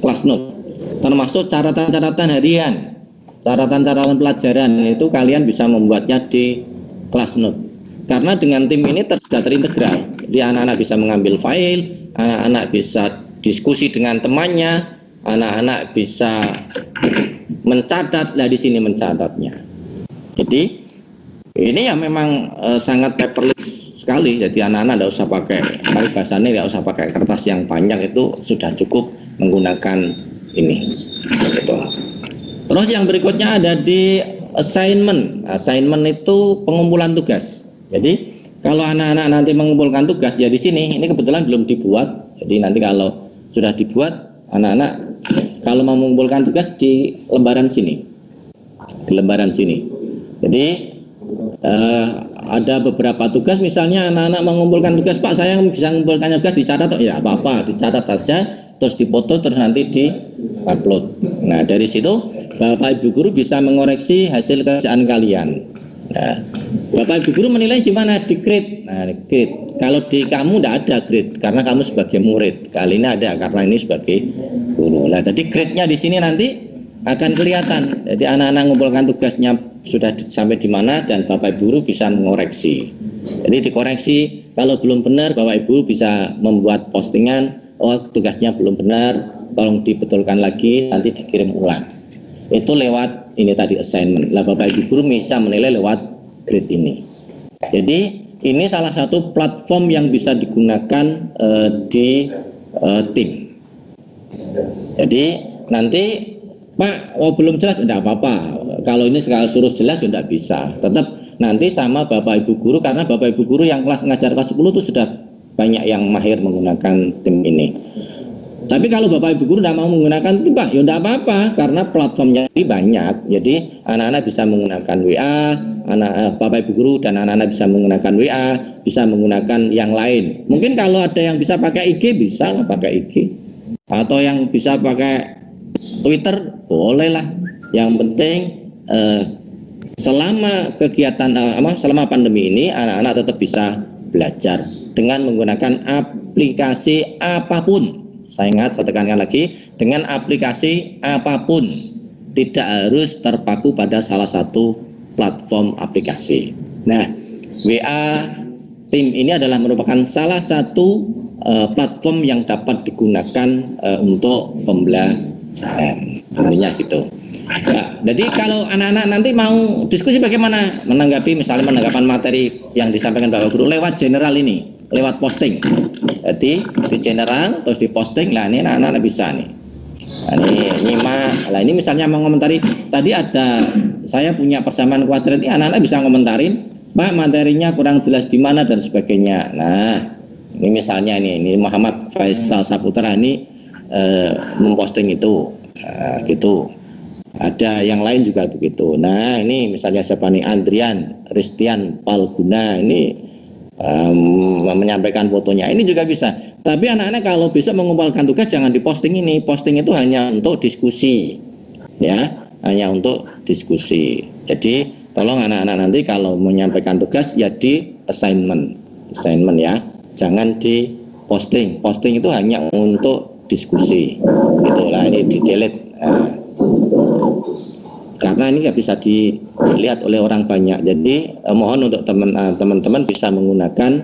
kelas note, termasuk catatan-catatan harian, catatan-catatan pelajaran itu kalian bisa membuatnya di kelas note. Karena dengan tim ini sudah terintegral. Jadi anak-anak bisa mengambil file, anak-anak bisa diskusi dengan temannya, anak-anak bisa mencatat. Nah, di sini mencatatnya. Jadi ini ya memang sangat paperless sekali. Jadi anak-anak tidak usah pakai bahasanya, tidak usah pakai kertas yang banyak, itu sudah cukup menggunakan ini. Gitu. Terus yang berikutnya ada di assignment. Assignment itu pengumpulan tugas. Jadi kalau anak-anak nanti mengumpulkan tugas ya di sini. Ini kebetulan belum dibuat. Jadi nanti kalau sudah dibuat, anak-anak kalau mau mengumpulkan tugas di lembaran sini. Di lembaran sini. Jadi ada beberapa tugas, misalnya anak-anak mengumpulkan tugas, Pak saya bisa mengumpulkan tugas, dicatat, ya apa-apa, dicatat saja, terus dipoto, terus nanti di-upload. Nah dari situ Bapak Ibu Guru bisa mengoreksi hasil kerjaan kalian. Nah, Bapak Ibu Guru menilai gimana? Di grade. Nah, grade. Kalau di kamu tidak ada grade, karena kamu sebagai murid. Kali ini ada, karena ini sebagai guru. Nah, jadi grade-nya di sini nanti akan kelihatan. Jadi anak-anak mengumpulkan tugasnya sudah sampai di mana, dan Bapak Ibu Guru bisa mengoreksi. Jadi dikoreksi, kalau belum benar Bapak Ibu bisa membuat postingan, oh tugasnya belum benar, tolong dibetulkan lagi, nanti dikirim ulang. Itu lewat ini tadi assignment. Lah Bapak Ibu Guru bisa menilai lewat grade ini. Jadi ini salah satu platform yang bisa digunakan di tim. Jadi nanti Pak, belum jelas, tidak apa-apa. Kalau ini sekali suruh jelas sudah bisa. Tetap nanti sama Bapak Ibu Guru, karena Bapak Ibu Guru yang ngajar kelas 10 itu sudah banyak yang mahir menggunakan tim ini. Tapi kalau Bapak Ibu Guru tidak mau menggunakan tim, Pak, ya tidak apa-apa, karena platformnya ini banyak. Jadi anak-anak bisa menggunakan WA, Bapak Ibu Guru dan anak-anak bisa menggunakan WA, bisa menggunakan yang lain. Mungkin kalau ada yang bisa pakai IG, bisa lah pakai IG. Atau yang bisa pakai Twitter, boleh lah. Yang penting selama kegiatan selama pandemi ini anak-anak tetap bisa belajar dengan menggunakan aplikasi apapun. Saya ingat, saya tekankan lagi, dengan aplikasi apapun, tidak harus terpaku pada salah satu platform aplikasi. Nah, WA Team ini adalah merupakan salah satu platform yang dapat digunakan untuk pembelajaran. Intinya gitu. Ya, jadi kalau anak-anak nanti mau diskusi bagaimana menanggapi misalnya penanggapan materi yang disampaikan Bapak Guru lewat general ini, lewat posting. Jadi di general terus di posting, lah ini anak-anak bisa nih. Nah, ini nyimak. Lah ini misalnya mau komentari, tadi ada saya punya persamaan kuadrat, ini anak-anak bisa komentarin, Pak materinya kurang jelas di mana dan sebagainya. Nah, ini misalnya ini Muhammad Faisal Saputra ini memposting itu, gitu. Ada yang lain juga begitu. Nah, ini misalnya siapa nih, Andrian Ristian Palguna ini menyampaikan fotonya, ini juga bisa. Tapi anak-anak kalau bisa mengumpulkan tugas jangan diposting ini. Posting itu hanya untuk diskusi, ya, hanya untuk diskusi. Jadi tolong anak-anak nanti kalau menyampaikan tugas ya di assignment ya, jangan di posting. Posting itu hanya untuk diskusi. Itulah, ini di delete. Karena ini nggak bisa dilihat oleh orang banyak. Jadi mohon untuk teman-teman bisa menggunakan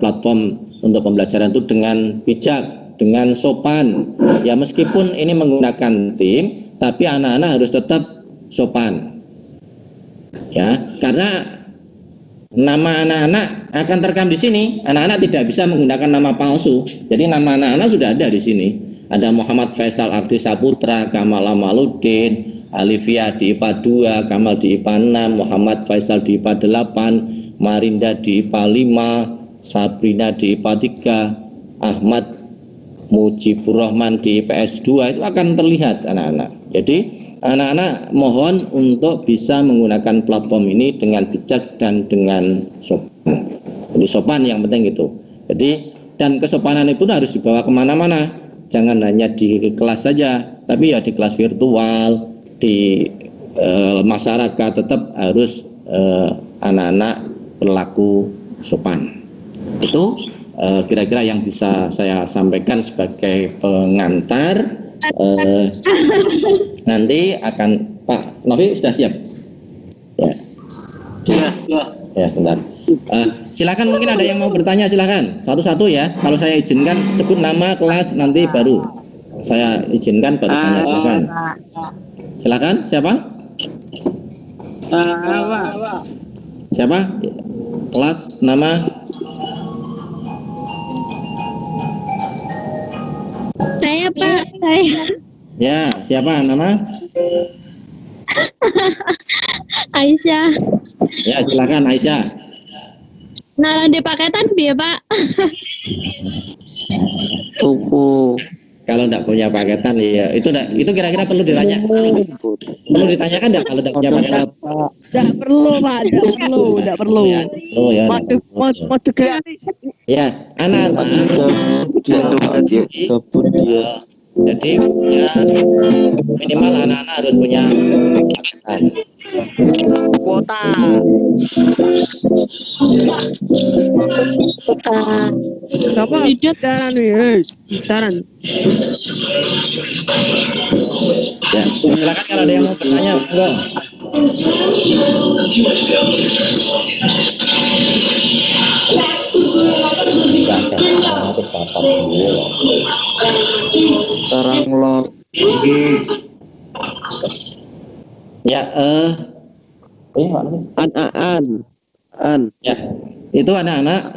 platform untuk pembelajaran itu dengan bijak, dengan sopan. Ya meskipun ini menggunakan tim, tapi anak-anak harus tetap sopan. Ya, karena nama anak-anak akan terekam di sini. Anak-anak tidak bisa menggunakan nama palsu. Jadi nama anak-anak sudah ada di sini. Ada Muhammad Faisal Abdi Saputra, Kamal Amaluddin, Alivia di IPA 2, Kamal di IPA 6, Muhammad Faisal di IPA 8, Marinda di IPA 5, Sabrina di IPA 3, Ahmad Mujibur Rahman di IPS 2, itu akan terlihat anak-anak. Jadi anak-anak mohon untuk bisa menggunakan platform ini dengan bijak dan dengan sopan. Jadi sopan yang penting itu. Jadi dan kesopanan itu harus dibawa kemana-mana. Jangan hanya di kelas saja, tapi ya di kelas virtual, di masyarakat tetap harus anak-anak berlaku sopan. Itu kira-kira yang bisa saya sampaikan sebagai pengantar. Nanti akan Pak Novi sudah siap? Ya, bentar. Silakan, mungkin ada yang mau bertanya, silakan satu-satu ya. Kalau saya izinkan sebut nama kelas, nanti baru saya izinkan baru tanya. Silakan, siapa? Siapa? Kelas, nama? Saya Pak, saya. Ya, siapa nama? Aisyah. Ya, silakan Aisyah. Naran di paketan biar Pak. Tuku. Kalau tidak punya paketan ya itu kira-kira perlu ditanya. Perlu ditanyakan tidak kalau tidak punya paketan? Tidak perlu Pak, tidak perlu. Ya. Mode gratis. Ya, anak-anak. Jadi ya, minimal anak-anak harus punya paketan. Kuota. Apa? Jalan nih, jalan. Ya, silakan kalau ada yang mau bertanya, enggak. Sekarang lo. Ya, An. Ya, itu anak-anak.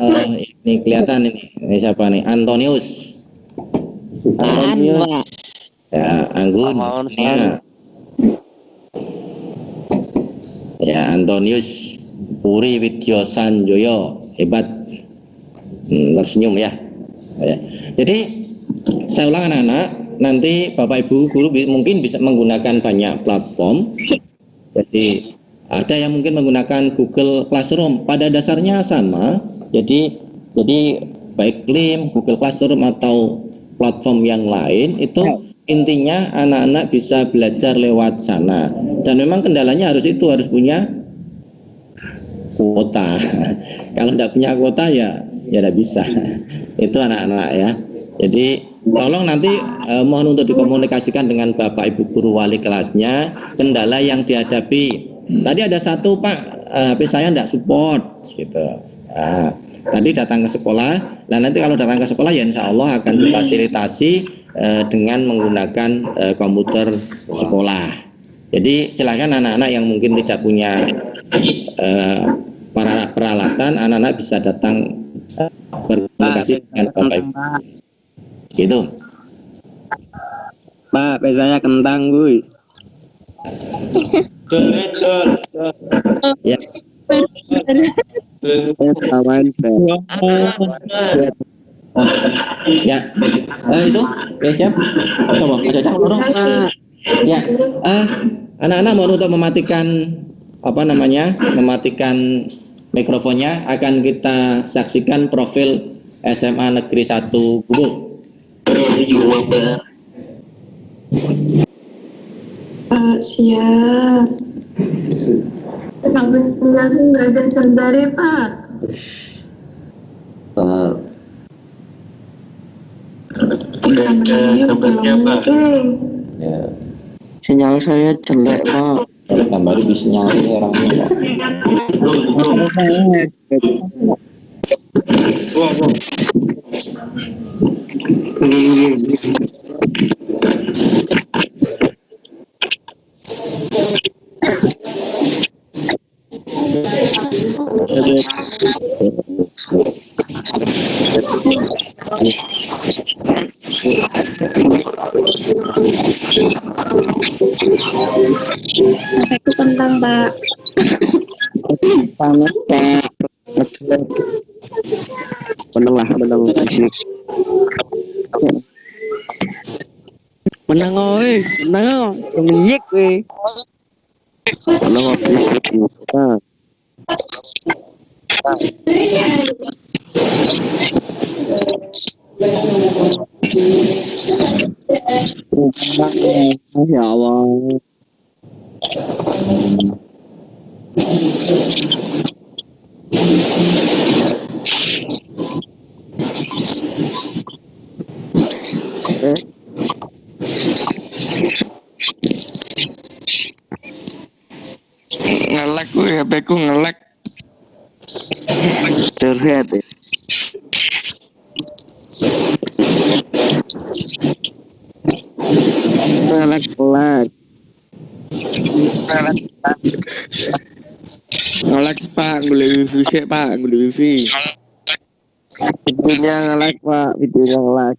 Ini kelihatan ini siapa nih? Antonius. Ya, Anggun. Ya, Antonius Puri Widyo Sanjoyo, hebat. Tersenyum ya. Jadi saya ulang anak-anak, nanti Bapak Ibu guru mungkin bisa menggunakan banyak platform. Jadi ada yang mungkin menggunakan Google Classroom, pada dasarnya sama. Jadi baik Klim, Google Classroom atau platform yang lain itu intinya anak-anak bisa belajar lewat sana. Dan memang kendalanya harus punya kuota. Kalau tidak punya kuota ya tidak bisa. Itu anak-anak ya. Jadi tolong nanti mohon untuk dikomunikasikan dengan Bapak Ibu guru wali kelasnya kendala yang dihadapi. Tadi ada satu Pak, HP saya tidak support gitu. Nah, tadi datang ke sekolah. Nah nanti kalau datang ke sekolah ya insya Allah akan difasilitasi dengan menggunakan komputer sekolah. Jadi silakan anak-anak yang mungkin tidak punya peralatan, anak-anak bisa datang berkomunikasi dengan Bapak Ibu. Gitu. Pak, pesanya kentang, gue. Ya. Ya. Itu ya siap. Sobo, ada dorong. Ya. Anak-anak mau untuk mematikan mematikan mikrofonnya, akan kita saksikan profil SMA Negeri 1 Gubuk. Pak, siap. Sampai sekolah nggak ada sandari, Pak. Kabarnya Pak. Ya. Sinyal saya jelek, Pak. Gambar di sinyal orangnya. Aku tentang Pak. Panas, Pak. Menang fisik. Menang, oi. Menang, pemilik, oi. Menang fisik, Pak. Ya Allah. Ngelek gue, HP ku ngelek. Terlihat ya. Ngelek. Ngelek Pak, boleh wifi sih Pak, boleh wifi. Videonya ngelek, Pak. Videonya ngelek.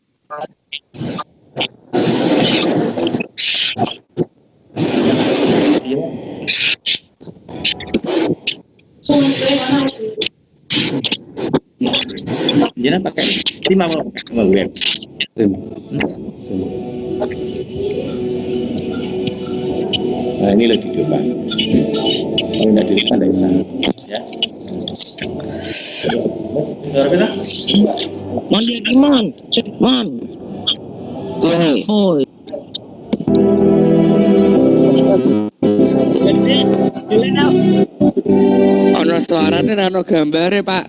Jangan pakai 5 web. Nah ini lagi coba. Kalau tidak dilihat ada ya. Suara kita? Man dia gimana? Man. Oh. Ono suarane nano gambare Pak.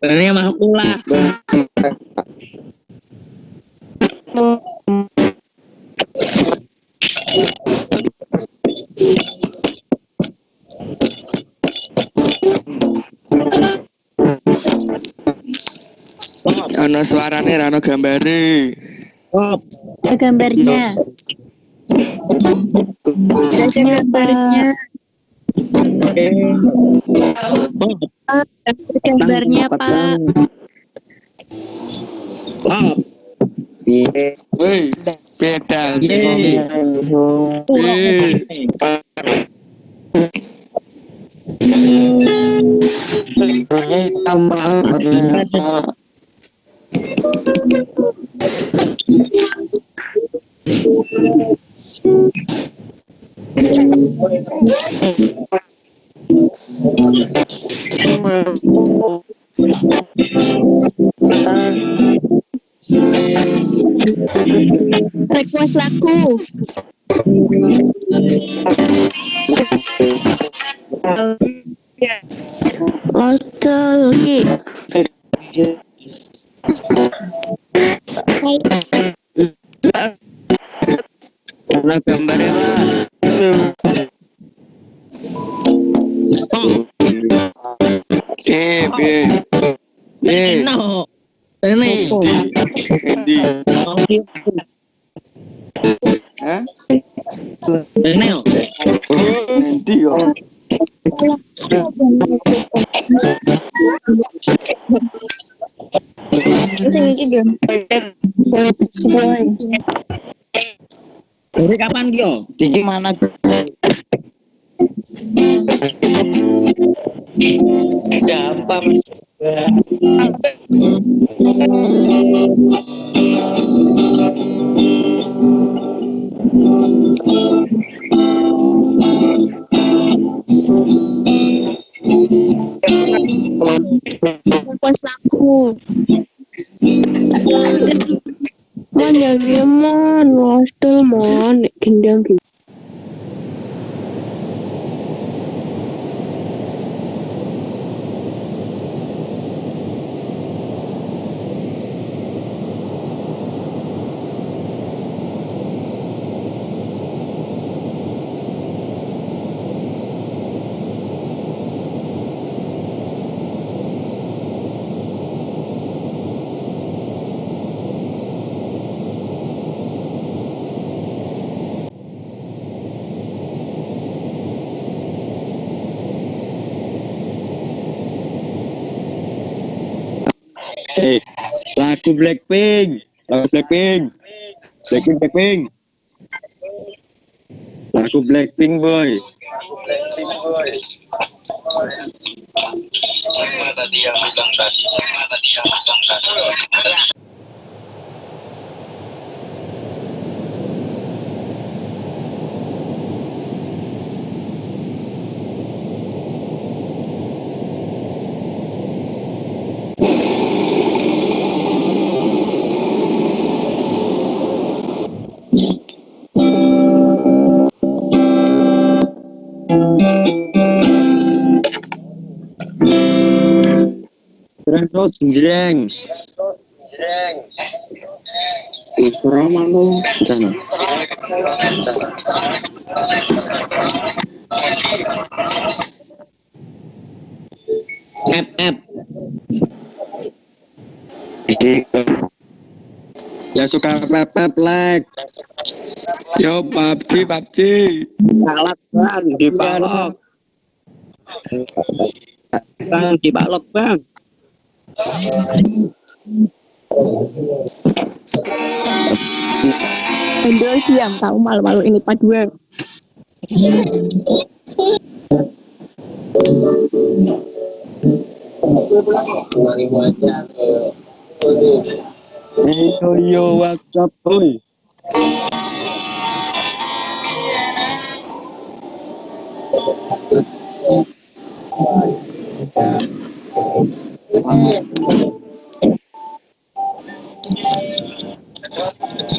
Ini mah pula. Ono suarane nano gambare. Ada gambarnya. Ada gambarnya. Gambarnya Pak. Woi, pedal. Request lagu. Nostalgia. Karena gambarnya Pak. No. Ini. Endi. Hah? Ini Oh, endi yo. Sing iki dong. Dari kapan Kyo? Iki mana? Gampang. Request lagu. Mon ya mon, hostel mon, gendang gitu. Lagu Blackpink. Blackpink. Lagu Blackpink boy. Sama tadi yang bilang tadi. Terus jreng. Kurang lo sana. F. Ya suka pep like. Yo PUBG. Palak bang, di palok. Bang, di palok bang. Indo diam tahu malu-malu ini Pak Dua. Yo WhatsApp boy.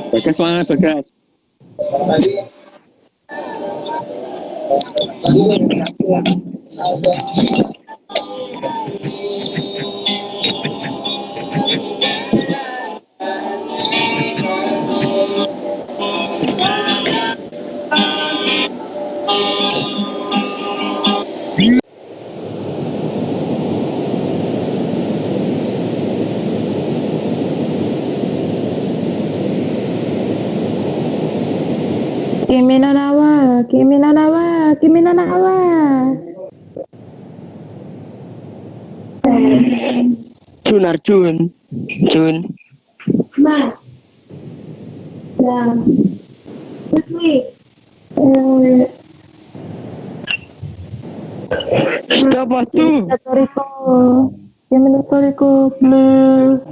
Bagas mana Bagas? Kimi no nawa. Arjun. Ma. Ya. This week. Siapa tuh? Kimi no Toriko, please.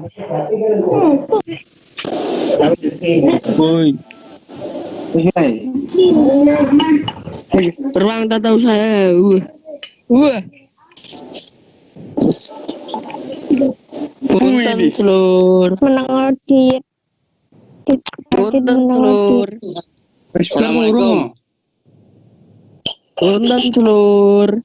Boy. Ruang tata usaha. Wah. Punten telur. Menang audit. Punten telur. Assalamualaikum. Punten telur.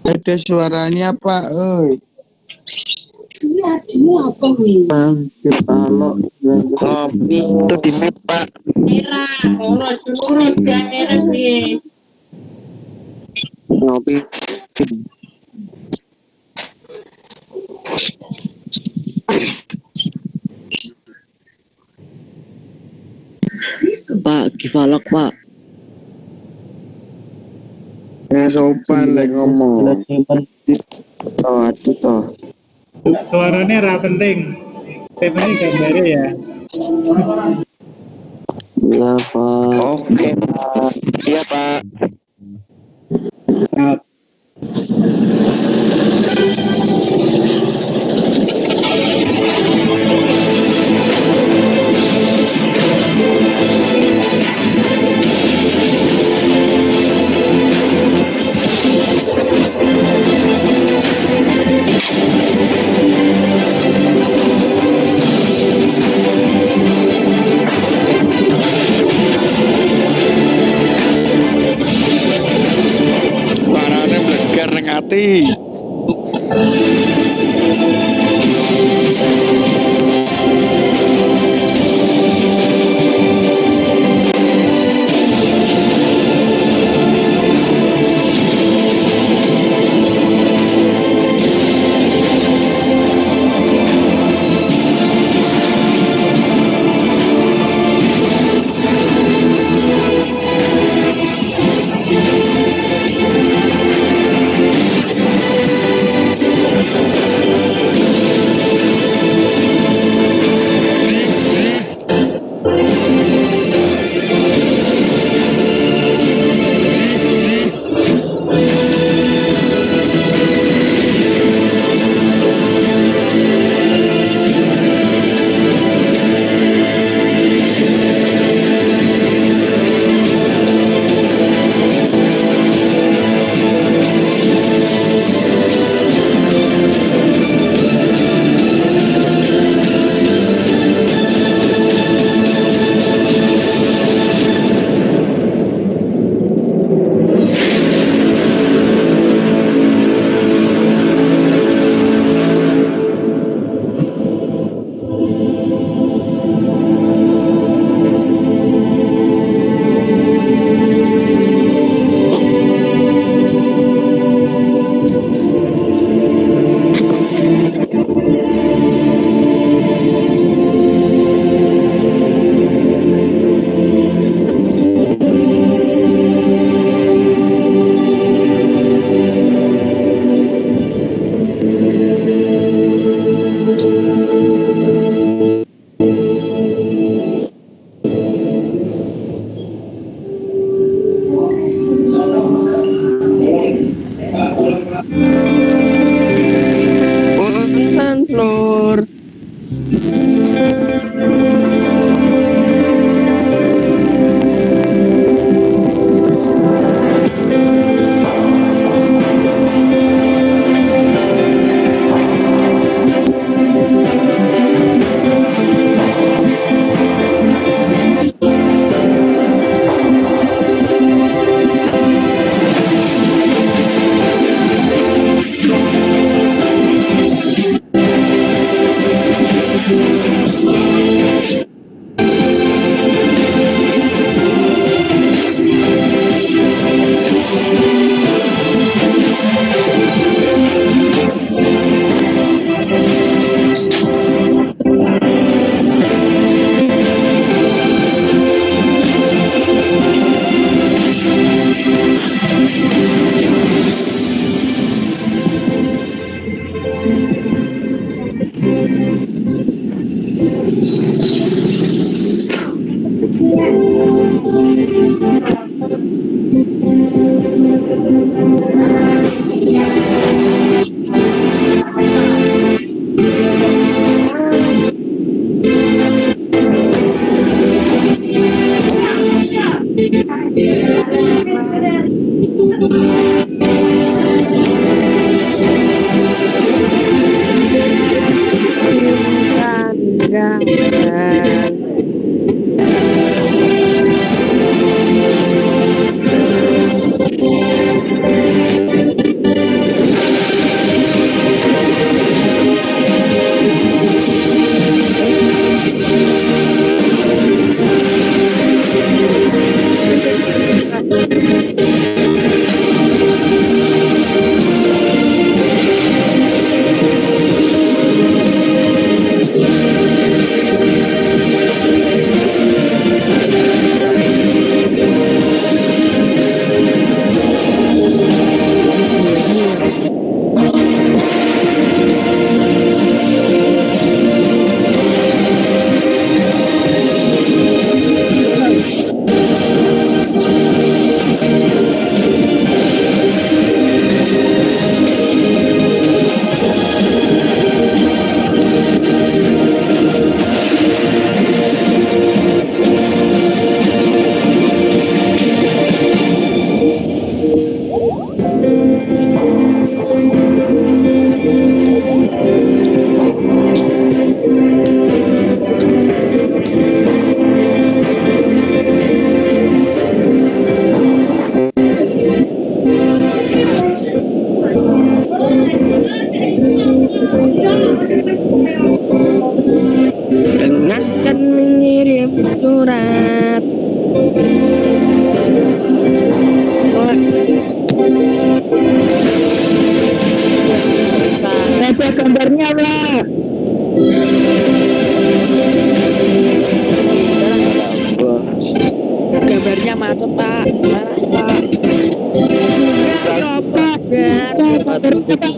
Ada suaranya Pak, oi. Kopi itu di mute, Pak. Ngopi. Pak, Givalok, Pak. Sopan lek ngomong. Oh, aduh toh. Suaranya ra penting. Saya penting gambarnya ya. Iya, Pak. Oke, Pak. Iya, Pak. Nah, Suara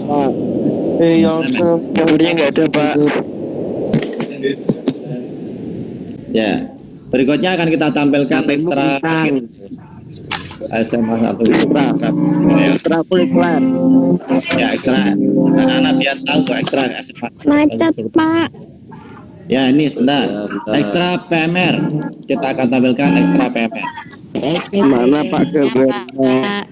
Pak. Yang Gambarnya nggak ada, Pak. Ya. Berikutnya akan kita tampilkan ekstra SMA 1 Ekstra kurikuler. ya, ekstra anak-anak biar tahu ekstra SMA. Macet, Pak. Ya, ini sebentar. Ekstra PMR. Kita akan tampilkan ekstra PMR. Mana Pak gambarnya?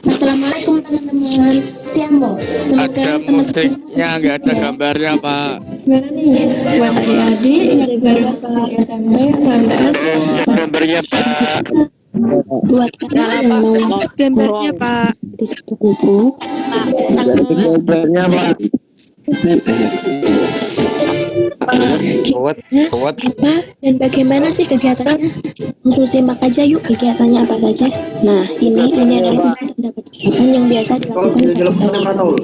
Assalamualaikum teman-teman. Siang Bu. Semoga Ada musiknya, nggak ada gambarnya Pak. Gimana nih? Buat adik-adik yang baru kelar SMP, SMPN, Gambarnya Pak. buat kalian yang mau Gambarnya, Pak. di satu buku Gambarnya Pak. apa dan bagaimana sih kegiatannya? Langsung simak aja yuk kegiatannya apa saja. Nah, ini adalah tanda kecakapan yang biasa dilakukan setiap tahun.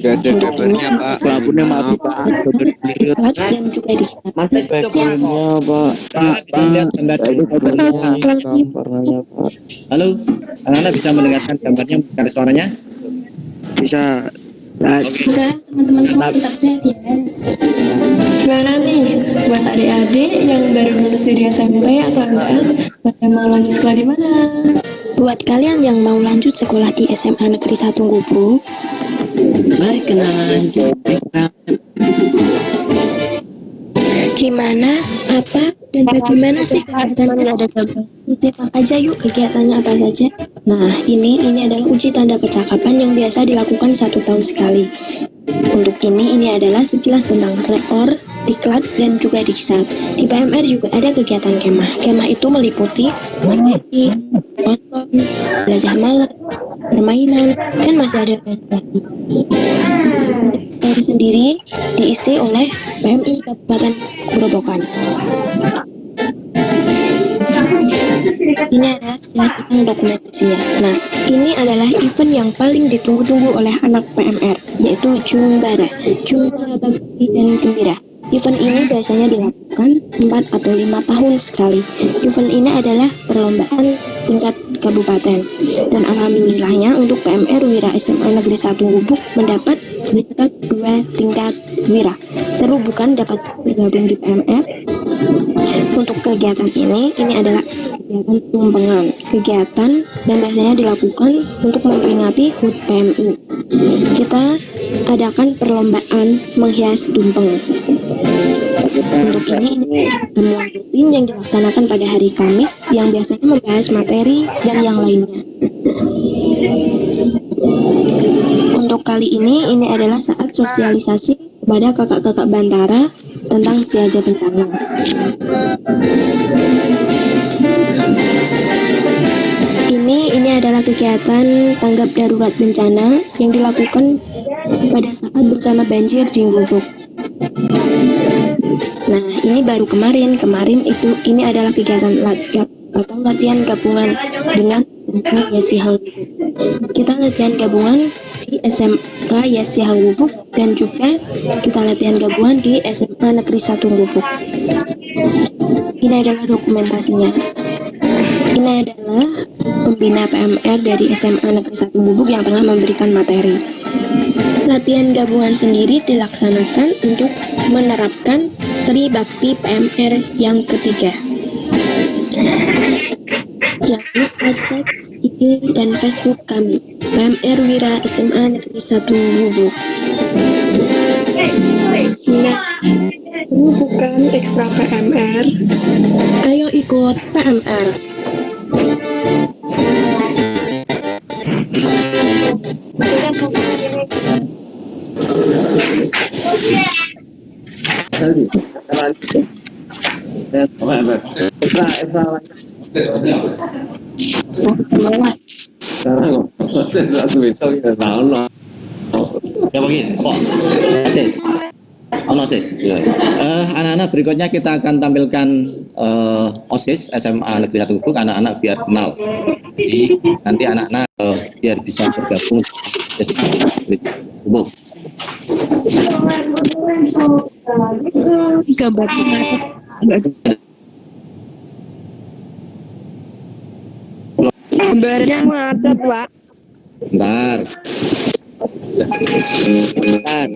Nggak ada gambarnya Pak. Lampunya mati Pak. Alat yang juga dihitam. Siap. Bisa lihat gambarnya. Halo, anak-anak bisa mendengarkan gambarnya, mendengar suaranya? Bisa. Semoga teman-teman semua tetap sehat ya. gimana nih? Buat adik-adik yang baru lulus dari SMP atau SMPN, pada mau lanjut sekolah di mana? Buat kalian yang mau lanjut sekolah di SMA Negeri 1 Gubuk, gimana, apa, dan bagaimana sih kegiatannya? Simak aja yuk kegiatannya apa saja. Nah, ini adalah uji tanda kecakapan yang biasa dilakukan 1 tahun sekali. Untuk ini adalah sekilas tentang rekor, diklat, dan juga diklat. Di PMR juga ada kegiatan kemah. Kemah itu meliputi materi, foto, belajar malam, permainan, dan masih ada lagi. Dari sendiri diisi oleh PMI Kabupaten Grobogan. Ini adalah sekilas tentang dokumentasinya. Nah, ini adalah event yang paling ditunggu-tunggu oleh anak PMR, yaitu Jumbara, Jumba Bakti dan Gembira. Event ini biasanya dilakukan 4 atau 5 tahun sekali. Event ini adalah perlombaan tingkat kabupaten. Dan alhamdulillahnya untuk PMR Wira SMA Negeri 1 Gubuk mendapat peringkat 2 tingkat Wira. Seru bukan dapat bergabung di PMR? Untuk kegiatan ini adalah kegiatan tumpengan. Kegiatan dan biasanya dilakukan untuk memperingati HUT PMI. Kita adakan perlombaan menghias tumpeng. Untuk ini temuan rutin yang dilaksanakan pada hari Kamis yang biasanya membahas materi dan yang lainnya. Untuk kali ini adalah saat sosialisasi kepada kakak-kakak Bantara tentang siaga bencana. Ini adalah kegiatan tanggap darurat bencana yang dilakukan pada saat bencana banjir di Gubuk. Nah, ini baru kemarin ini adalah kegiatan latihan gabungan dengan SMK Yasi Hanggubuk. Kita latihan gabungan di SMK Yasi Hanggubuk dan juga kita latihan gabungan di SMA Negeri 1 Gubuk. Ini adalah dokumentasinya. Ini adalah pembina PMR dari SMA Negeri 1 Gubuk yang tengah memberikan materi. Latihan gabungan sendiri dilaksanakan untuk menerapkan Tri Bakti PMR yang ketiga. Jangan lupa cek IG dan Facebook kami, PMR Wira SMA Negeri 1 Gubuk. Nah, ini bukan ekstra PMR. Ayo ikut PMR. Anak-anak berikutnya kita akan tampilkan OSIS SMA Negeri 1 Gubuk, anak-anak biar kenal. Jadi nanti anak-anak biar bisa bergabung di Gubuk. Gambarnya macet, Pak. Bentar. Bentar.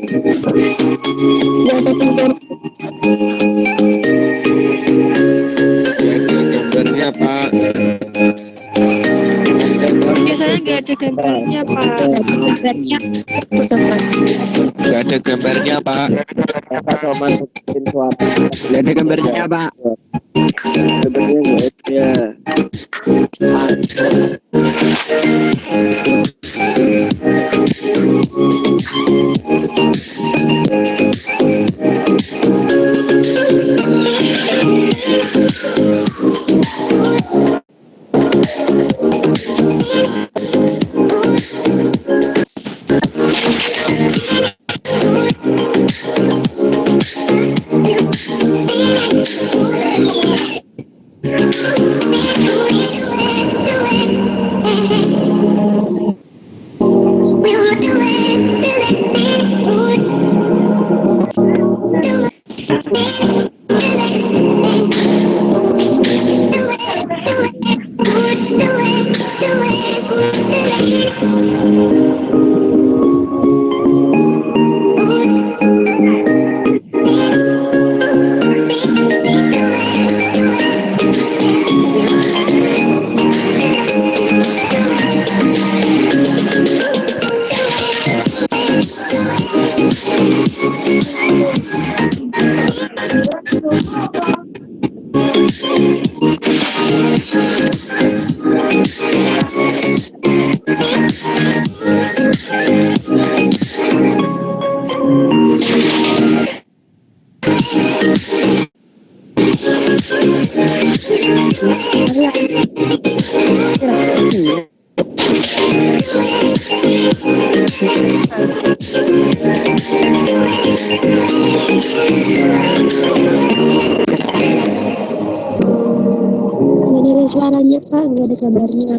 Gambarnya Pak. Biasanya nggak ada gambarnya, Pak. Gambarnya Nggak ada gambarnya Pak. Nggak ada gambarnya, Pak. Gambarnya nggak ada. Nggak ada suaranya Pak, nggak ada gambarnya.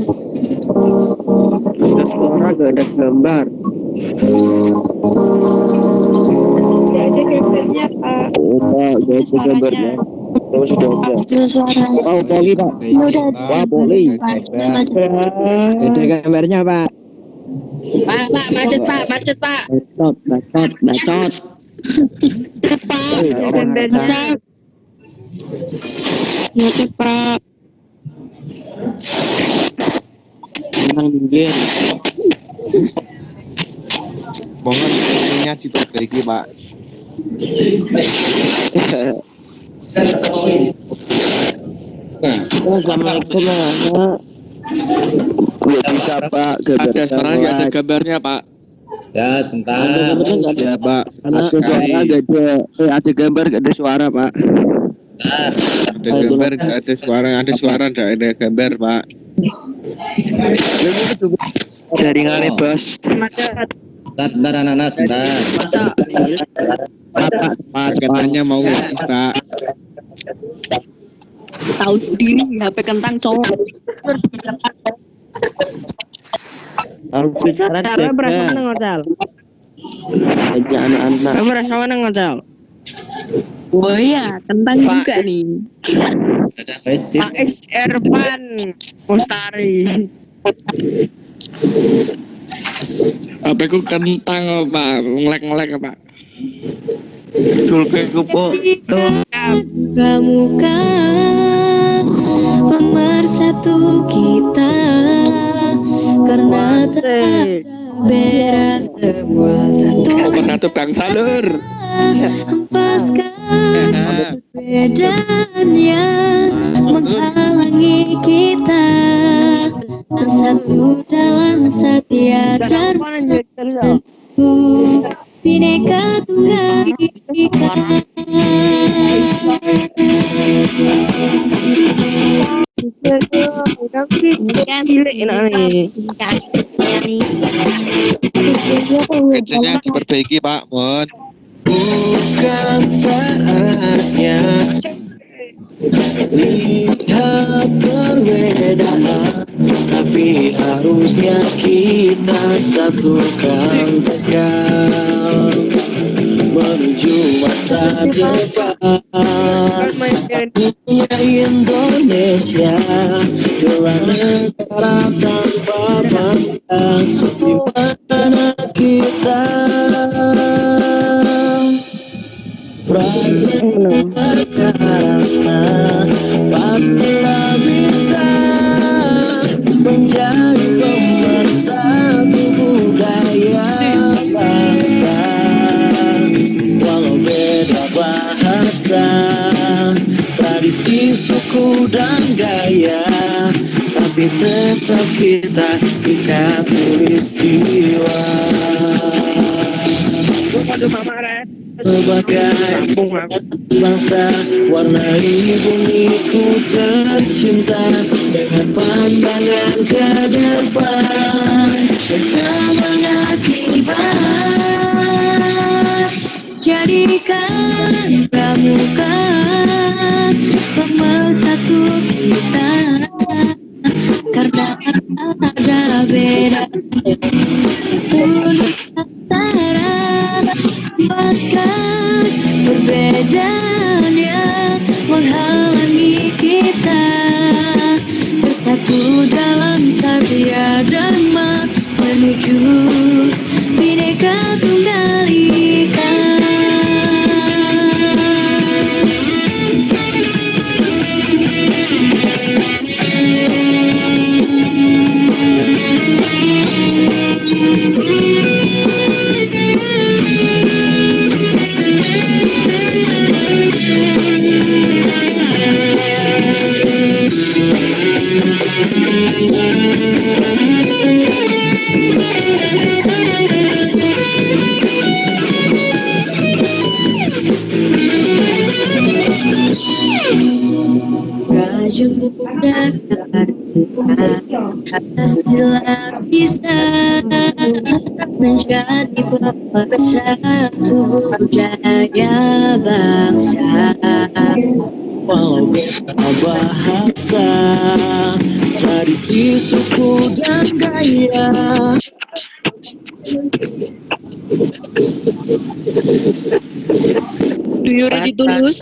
Ada suara nggak ada gambar. Nggak ada gambarnya, Pak. Oh Pak, nggak ada gambarnya. Terus sudah ada. Ada suara. Oh poli Pak. Ini udah ada Wah poli. Pak. Sudah macet. Nggak ada gambarnya Pak. Pak, macet, Pak. Macet, Pak. Bacot. Ada gambarnya. Macet, Pak. Tenang minggir. Mohon ininya diperbaiki Pak. Assalamualaikum Pak. Nggak bisa Pak. Ada suara nggak ada gambarnya Pak. Ya, sebentar. Ya Pak. Ada suara nggak ada. Ada gambar nggak ada suara Pak. Bentar. Ada gambar nggak ada suara. Ada suara nggak ada gambar Pak. Jaringannya bos. Bentar anak-anak, sebentar. Pak katanya mau habis Pak. Tahu diri HP kentang cowok. Aku bicara Cara berasa mana ngotal? aja anak-anak. Kamu berasa mana ngotal? Oh iya, kentang juga nih. Ada basic. Pak X Ervan Mustari. HP ku kentang Pak. Ngelek Pak. Sulke kupo. Pramuka pemersatu kita karena tak ada beres semua Satu bangsa lur. hempaskan perbedaan yang menghalangi kita bersatu dalam setiada Bineka Tunggal Ika. Kecilnya diperbaiki Pak. Mohon. Bukan saatnya lihat perbedaan, tapi harusnya kita satukan tekan menuju masa depan. Satunya Indonesia, dua negara tanpa bangsa. ini tetap kita ikat tulis jiwa. Sebagai bangsa, warnai bumiku tercinta dengan pandangan ke depan dan semangat kibar. Jadikan pramuka pemersatu kita, karena ada beda pun antara, bahkan perbedaan yang menghalangi kita bersatu dalam satya dharma menuju Bhinneka Tunggal Ika. Raja muda atas sila bisa menjadi pemersatu budaya bangsa. Walau beda bahasa, tradisi, suku, dan gaya, Do you ready to lose?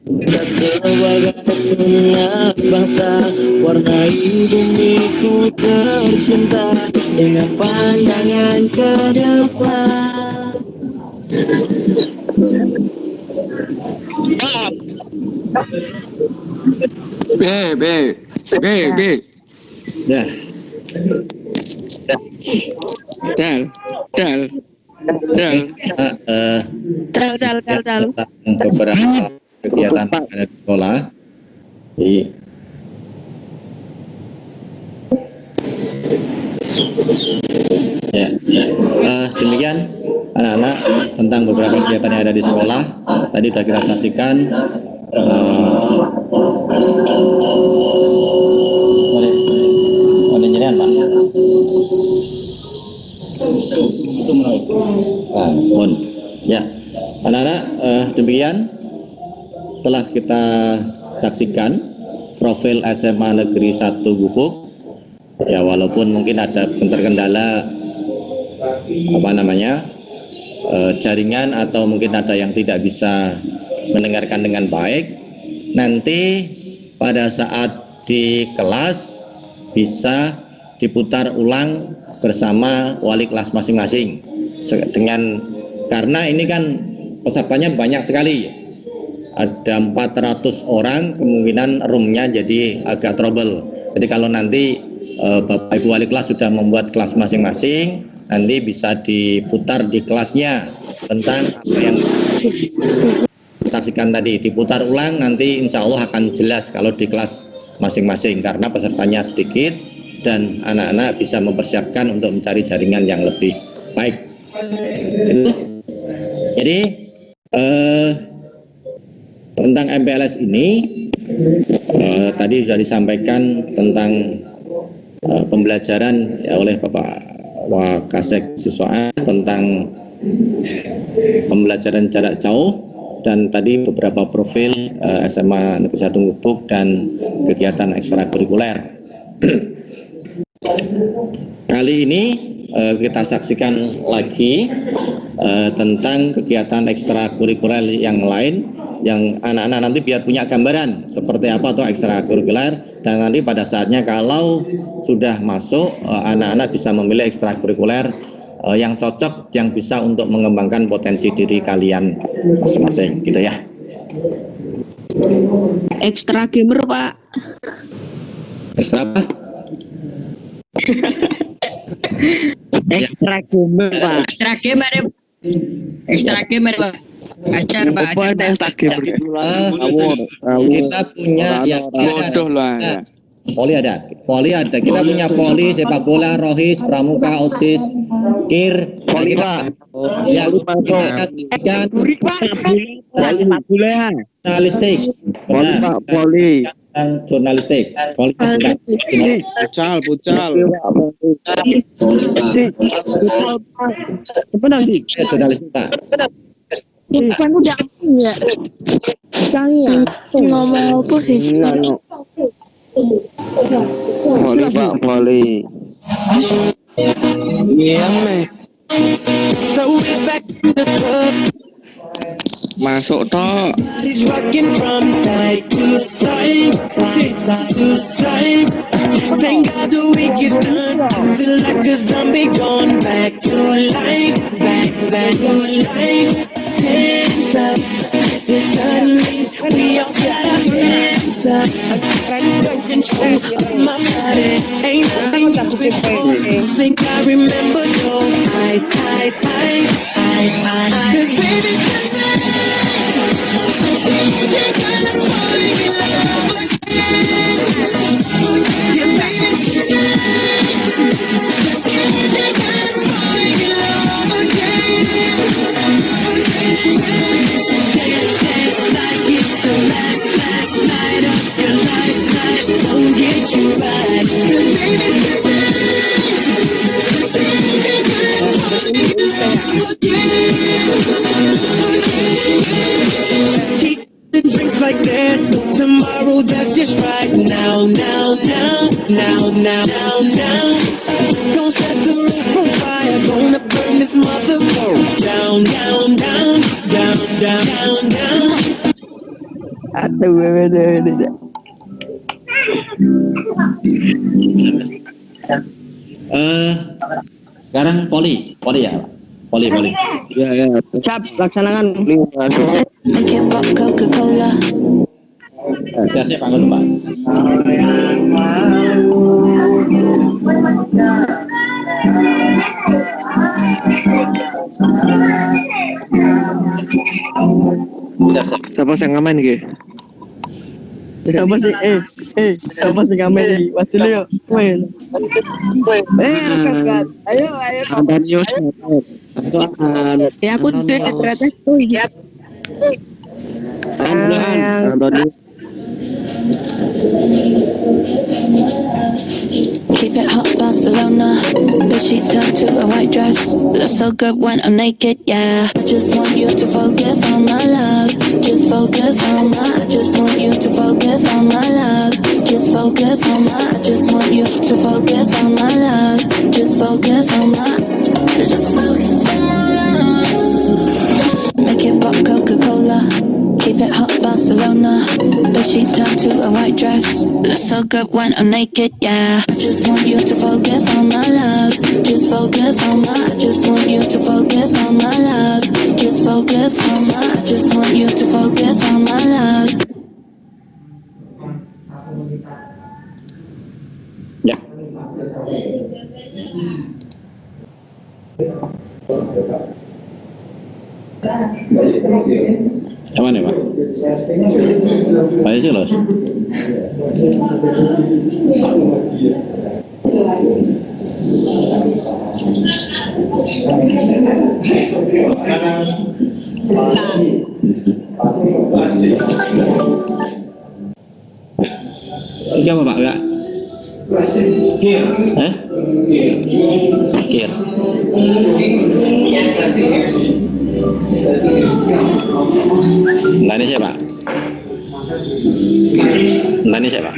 kita sebagai tunas bangsa, warnai bumiku tercinta dengan pandangan ke depan. B. Ya. Dal. Cal. Beberapa kegiatan ada di sekolah. Demikian anak-anak tentang beberapa kegiatan yang ada di sekolah. Tadi sudah kita saksikan. Boleh jadian Pak. Ya, anak-anak, demikian telah kita saksikan profil SMA Negeri 1 Gubuk. Ya, walaupun mungkin ada terkendala jaringan atau mungkin ada yang tidak bisa mendengarkan dengan baik, nanti pada saat di kelas bisa diputar ulang bersama wali kelas masing-masing karena ini kan pesertanya banyak sekali, ada 400 orang, kemungkinan roomnya jadi agak trouble. Jadi kalau nanti Bapak Ibu wali kelas sudah membuat kelas masing-masing, nanti bisa diputar di kelasnya tentang apa yang saksikan tadi, diputar ulang, nanti insya Allah akan jelas kalau di kelas masing-masing karena pesertanya sedikit dan anak-anak bisa mempersiapkan untuk mencari jaringan yang lebih baik. Jadi tentang MPLS ini tadi sudah disampaikan tentang pembelajaran oleh Bapak Wakasek Siswaan tentang pembelajaran jarak jauh dan tadi beberapa profil SMA Negeri 1 Gubuk dan kegiatan ekstrakurikuler. Kali ini kita saksikan lagi tentang kegiatan ekstrakurikuler yang lain yang anak-anak nanti biar punya gambaran seperti apa tuh ekstrakurikuler, dan nanti pada saatnya kalau sudah masuk anak-anak bisa memilih ekstrakurikuler yang cocok, yang bisa untuk mengembangkan potensi diri kalian masing-masing gitu ya. Ekstra gamer Pak. Ekstra apa? Ekstra gamer Pak. Ekstra gamer ya. Ekstra gamer Pak. Ajar Pak. Apa ekstra gamer? Kita punya yang bodoh lah. Voli ada. Kita punya voli, sepak bola, rohis, pramuka, osis, kir. Nah, kita saksikan jurnalistik. Voli. Jurnalistik. Pucal. Jurnalistik, Pak. Bukan udah ya. Tanya. Ngomong apa sih? Voli Pak, voli. Iya, masuk toh. Thank God the week is done. Feel like a zombie going back to life, back to life. Hands up, and suddenly we all got our hands up. I got control of my body. Ain't nothing before. Think I remember your eyes. 'Cause baby, you're gonna fall in love again. Yeah, baby, you're gonna fall in love again. Dance like it's the last night of your life. Don't get you right. 'Cause baby, you're gonna fall in love again. Keep the drinks like there's no tomorrow. That's just right now. Gonna set the roof on fire. Gonna burn this motherfucker down. Aduh. Sekarang voli ya, Pak. Voli. Ya. Cap, laksanakan. Make it pop Coca-Cola. Siap Pak dulu, Pak. Siapa yang ngamen gitu? Siapa sih? Siapa sih ngamen di? Waktu lu yuk. Angkat. Ayo. Antonius. Ya aku udah di teratas tuh ya. Antonius. Keep it hot, Barcelona. Bed sheets turn to a white dress. Looks so good when I'm naked, yeah. Just want you to focus on my love. Just focus on my. Just want you to focus on my love. Just focus on my. Just want you to focus on my love. Just focus on my. Just focus on my love. Make it pop Coca-Cola. Keep it hot, Barcelona. Bed sheets turn to a white dress. Looks so good when I'm naked, yeah. Just want you to focus on my love. Just focus on my. Just want you to focus on my love. Just focus on my. Just want you to focus on my love. Ya. Aman ya, Pak? Baik sih, Los. Ini apa, Pak? Enggak? Kir. Kir. Entah ini siapa?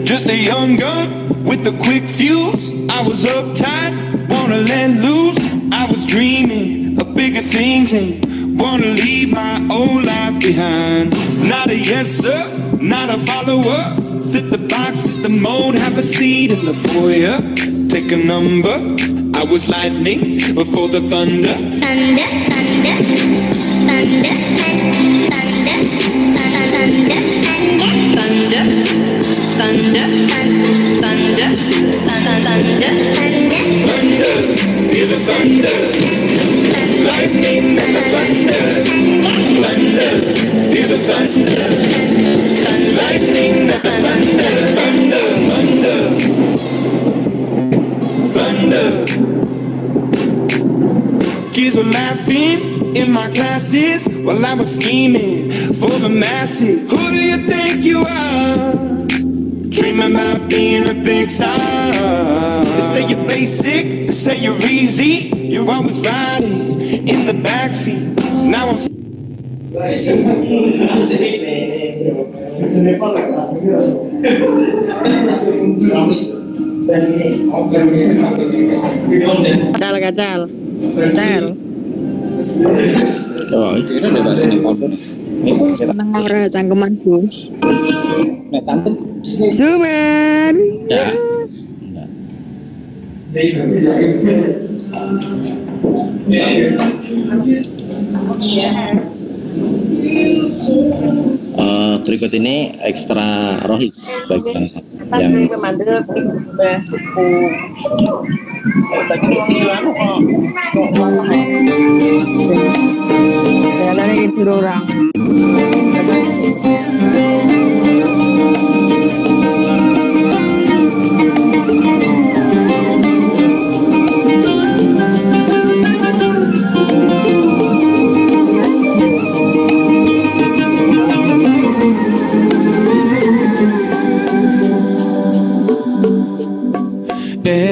Just a young gun with a quick fuse. I was uptight, wanna let loose. I was dreaming of bigger things and wanna leave my old life behind. Not a yes sir, not a follower. Fit the box, fit the mold, have a seat in the foyer. Take a number. I was lightning before the thunder. Thunder, thunder, thunder, thunder, thunder, thunder, thunder, thunder, thunder, thunder, hear the thunder, lightning and the thunder, thunder, hear the thunder, lightning and the thunder, thunder, thunder, thunder. Kids were laughing in my classes while I was scheming for the masses. Who do you think you are? Dreaming about being a big star. They say you're basic, they say you're easy. You're always riding in the backseat. Now I'm Kacal. Oh, itu udah bahas ini pondok. Ora cangkeman, Bos. Nek tante. Cuman. Ya. Berikut ini ekstra rohis bagi yang dari itu orang.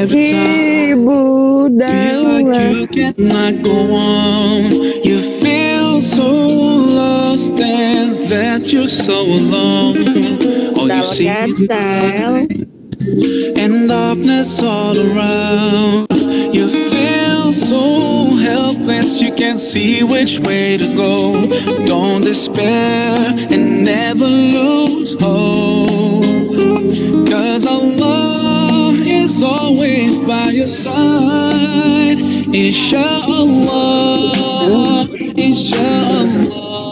every time feel like you cannot go on. You feel so lost and that you're so alone. All you see is light and darkness all around. You feel so helpless, you can't see which way to go. Don't despair and never lose hope, 'cause Allah is always by your side. Inshallah, inshallah,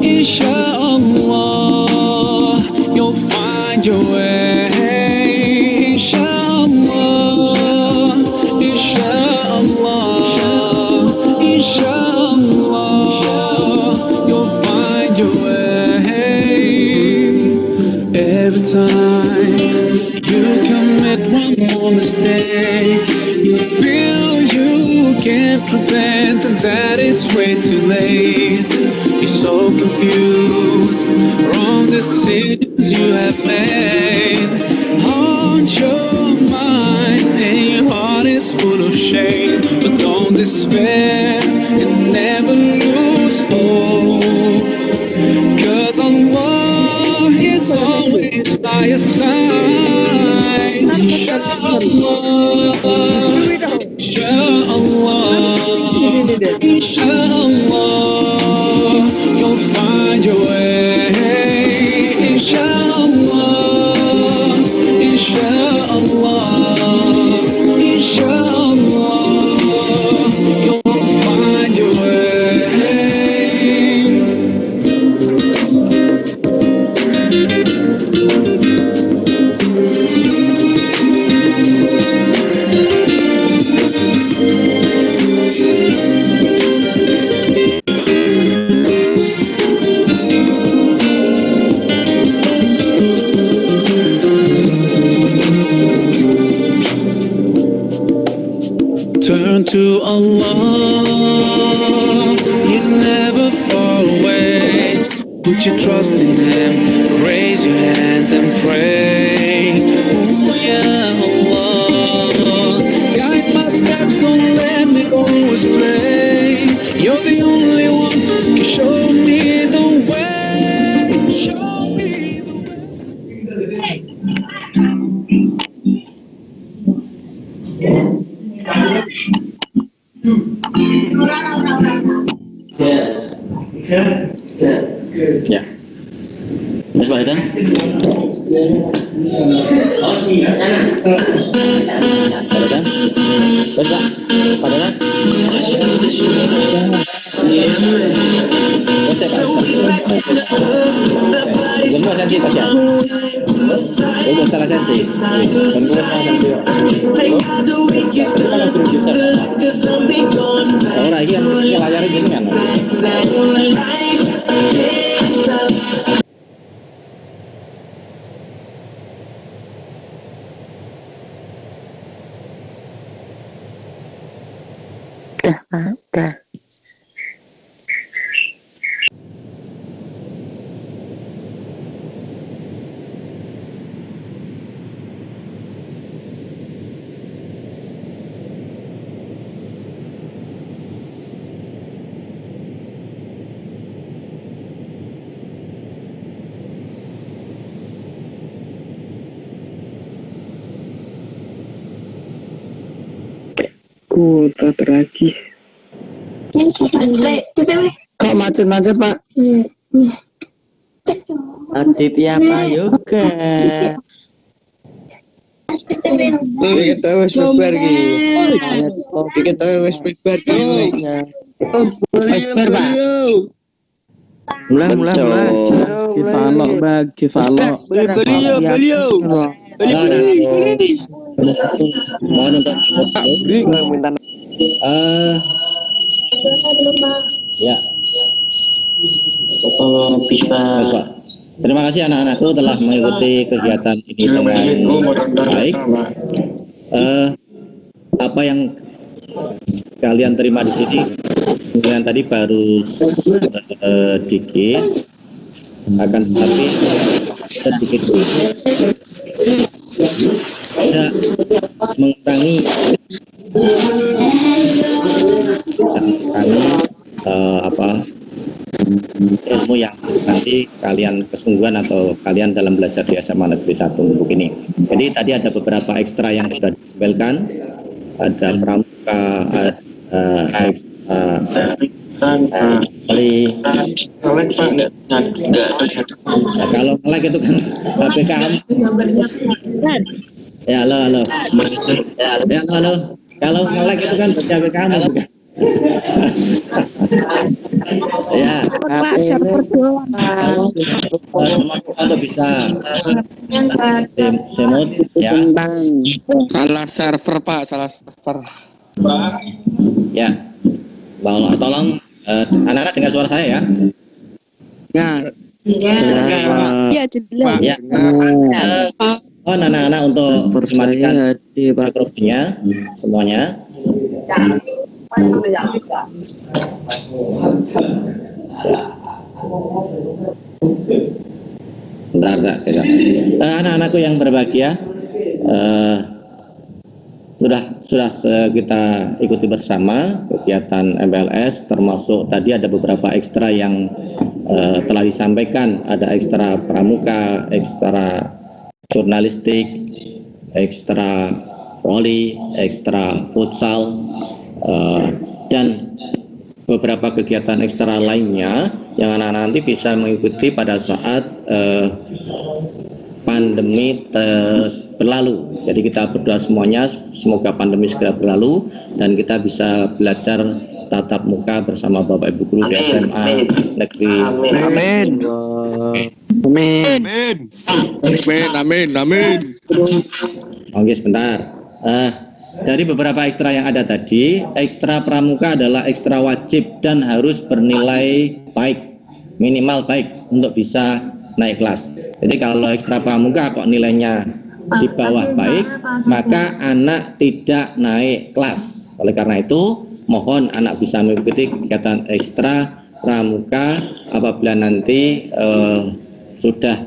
inshallah, you'll find your way. Inshallah, inshallah, inshallah, you'll find your way. Every time you commit one more mistake, you feel you can't repent and that it's way too late. You're so confused, wrong decisions you have made. Haunt your mind and your heart is full of shame. But don't despair and never lose hope, 'cause Allah is always by your side. Inshallah, inshallah, inshallah, you'll find your way. Inshallah, inshallah, inshallah, you'll find your way. Turn to Allah, He's never far away. Put your trust in Him, raise your hands and pray. Oh yeah, Allah, guide my steps, don't let me go astray. You're the only one who can show me the way, show me Padahal, terus Pak, padahal, semua sensi Pak ya. Itu salah sensi. Orang lagi yang layar ini kan. Udah. Kuota tragis. Kok macet-macet Pak? Aditya Prayoga. Iki tahu wis bubar iki. Iki tahu wis bubar iki. Wis bubar Pak. Mulai. Beliau. Mohon untuk ya. Terima kasih anak-anakku telah mengikuti kegiatan ini dengan baik. Apa yang kalian terima di sini, kemudian tadi baru sedikit, akan tetapi sedikit tidak mengurangi ilmu yang nanti kalian kesungguhan atau kalian dalam belajar di SMA Negeri 1 untuk ini. Jadi tadi ada beberapa ekstra yang sudah ditampilkan, ada pramuka, ada ekstra kalau nge-lag itu kan HP kamu. Ya halo. Kalau nge-lag itu kan HP kamu. Ya, kalau bisa demo ya. Salah server Pak, salah server. Ya, tolong anak-anak dengar suara saya ya. Ya, jelas. Ya. Oh, anak-anak untuk matikan mikrofonnya semuanya. Bentar. Anak-anakku yang berbahagia, sudah kita ikuti bersama kegiatan MPLS, termasuk tadi ada beberapa ekstra yang telah disampaikan. Ada ekstra pramuka, ekstra jurnalistik, ekstra voli, ekstra futsal, dan beberapa kegiatan ekstra lainnya yang anak-anak nanti bisa mengikuti pada saat pandemi berlalu. Jadi kita berdoa semuanya semoga pandemi segera berlalu dan kita bisa belajar tatap muka bersama Bapak Ibu guru di SMA Negeri. Amin. Oke, sebentar. Dari beberapa ekstra yang ada tadi, ekstra pramuka adalah ekstra wajib dan harus bernilai baik, minimal baik untuk bisa naik kelas. Jadi kalau ekstra pramuka kok nilainya di bawah baik, maka anak tidak naik kelas. Oleh karena itu, mohon anak bisa mengikuti kegiatan ekstra pramuka apabila nanti sudah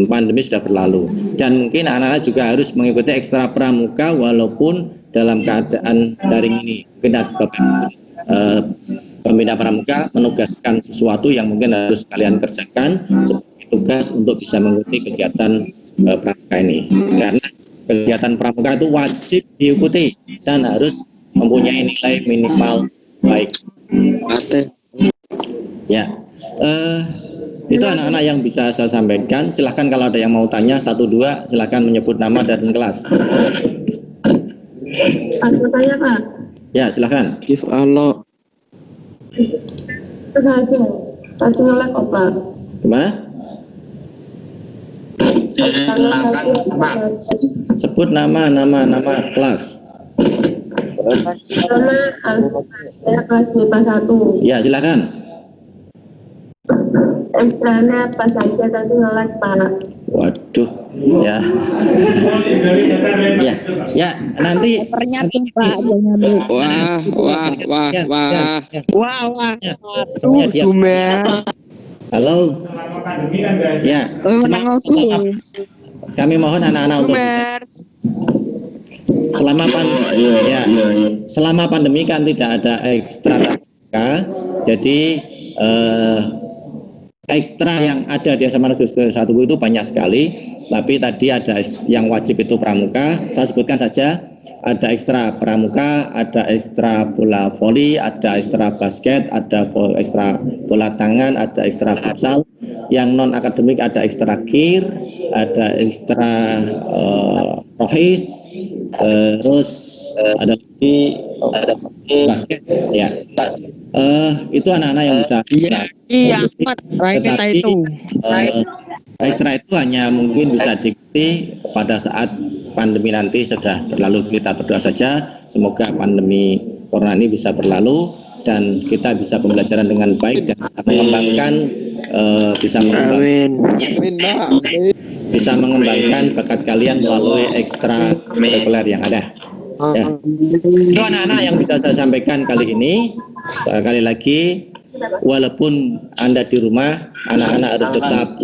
pandemi sudah berlalu. Dan mungkin anak-anak juga harus mengikuti ekstra pramuka walaupun dalam keadaan daring ini. Mungkin ada pembina pramuka menugaskan sesuatu yang mungkin harus kalian kerjakan sebagai tugas untuk bisa mengikuti kegiatan pramuka ini. Karena kegiatan pramuka itu wajib diikuti dan harus mempunyai nilai minimal baik. Ya. Itu anak-anak yang bisa saya sampaikan. Silahkan kalau ada yang mau tanya 1-2, silahkan menyebut nama dan kelas. Aku tanya Pak. Ya, silahkan. Give Allah. Sengaja. Kasih nolak kok Pak. Gimana? Sebut nama kelas. Nama saya kelas IPA 1. Ya, silakan. Ekstranya apa saja tapi nolak Pak. Waduh, ya. Ya, nanti Pak. Wah. Halo. Ya. Kami mohon anak-anak untuk selama pandemi kan tidak ada ekstra tatap. Jadi ekstra yang ada di SMA Negeri 1 itu banyak sekali, tapi tadi ada yang wajib itu pramuka. Saya sebutkan saja, ada ekstra pramuka, ada ekstra bola voli, ada ekstra basket, ada ekstra bola tangan, ada ekstra futsal. Yang non akademik ada ekstra kir, ada ekstra rohis, terus ada basket, ya. Itu anak-anak yang bisa. Tetapi ekstra itu hanya mungkin bisa diikuti pada saat pandemi nanti sudah berlalu. Kita berdoa saja semoga pandemi corona ini bisa berlalu dan kita bisa pembelajaran dengan baik dan bisa mengembangkan bakat kalian melalui ekstra kurikuler yang ada. Ya. Itu anak-anak yang bisa saya sampaikan kali ini. Sekali lagi, walaupun Anda di rumah, anak-anak harus tetap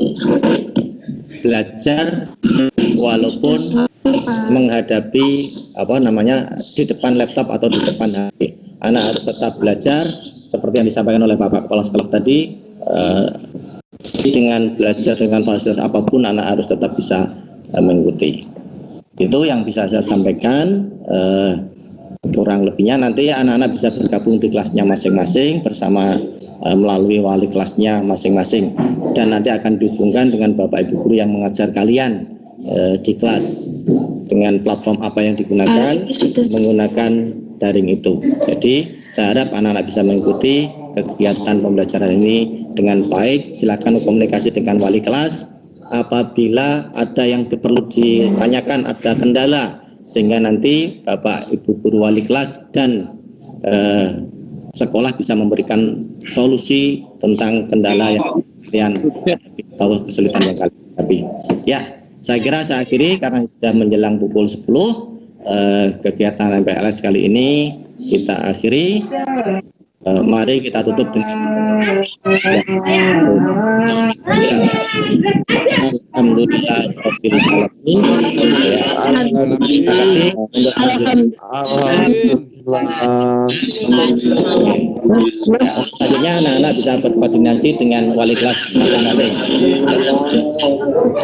belajar walaupun menghadapi di depan laptop atau di depan HP. Anak harus tetap belajar seperti yang disampaikan oleh Bapak Kepala Sekolah tadi. Dengan belajar dengan fasilitas apapun, anak harus tetap bisa mengikuti. Itu yang bisa saya sampaikan. Kurang lebihnya nanti anak-anak bisa bergabung di kelasnya masing-masing bersama melalui wali kelasnya masing-masing, dan nanti akan dihubungkan dengan Bapak Ibu guru yang mengajar kalian di kelas dengan platform apa yang digunakan, menggunakan daring itu. Jadi saya harap anak-anak bisa mengikuti kegiatan pembelajaran ini dengan baik. Silakan komunikasi dengan wali kelas apabila ada yang perlu ditanyakan, ada kendala, sehingga nanti Bapak Ibu guru wali kelas dan sekolah bisa memberikan solusi tentang kendala yang kalian atau kesulitan yang kalian hadapi. Ya, saya kira saya akhiri karena sudah menjelang pukul 10. Kegiatan MPLS kali ini kita akhiri. Mari kita tutup dengan Alhamdulillahirobbilalamin. Selanjutnya anak-anak bisa berkoordinasi dengan wali kelas masing-masing.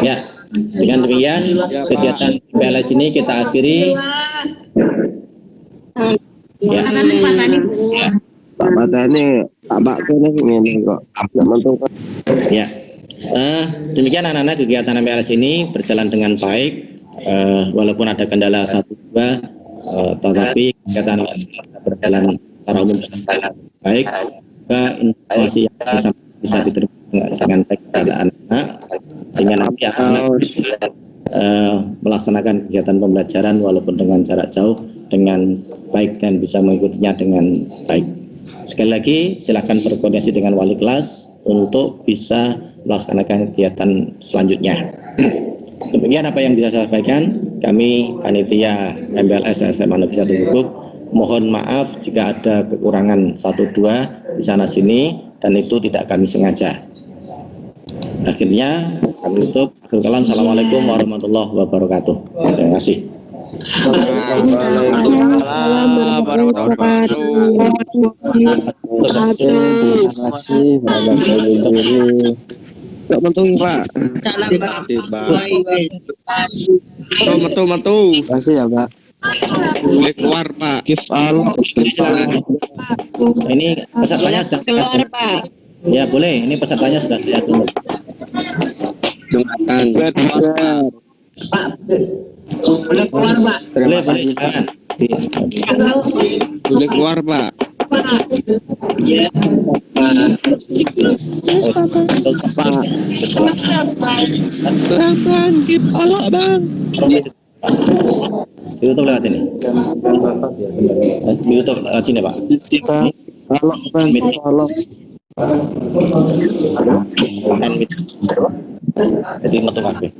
Ya, dengan demikian kegiatan MPLS ini kita akhiri. Ya. Pak Patani, Pak kene ngene kok. Ya. Demikian anak-anak kegiatan MPLS ini berjalan dengan baik, walaupun ada kendala 1-2, tetapi kegiatan berjalan secara umum dengan baik. Informasi yang bisa diterima dengan baik kepada anak-anak, sehingga nanti anak-anak melaksanakan kegiatan pembelajaran walaupun dengan jarak jauh dengan baik dan bisa mengikutinya dengan baik. Sekali lagi silakan berkoordinasi dengan wali kelas untuk bisa melaksanakan kegiatan selanjutnya. Demikian apa yang bisa saya sampaikan. Kami panitia MPLS SMA Negeri 1 Gubuk mohon maaf jika ada kekurangan 1-2 di sana sini dan itu tidak kami sengaja. Akhirnya kami tutup. Akhirul kalam. Assalamualaikum warahmatullahi wabarakatuh. Terima kasih. Waalaikumsalam warahmatullahi wabarakatuh. Terima kasih Bapak Guru. Pak mentung Pak. Metu. Terima kasih ya Pak. Boleh keluar Pak. Give all. Ini pesertanya sudah keluar Pak. Ya boleh, ini pesertanya sudah saya tunggu. Jumatan. Boleh keluar, Pak. Boleh, boleh, silakan. Boleh keluar, Pak. Bang, ditolak, Bang. YouTube lewat ini. YouTube lewat sini, Pak. Tolong, Bang, tolong. Dan jadi metu kabeh.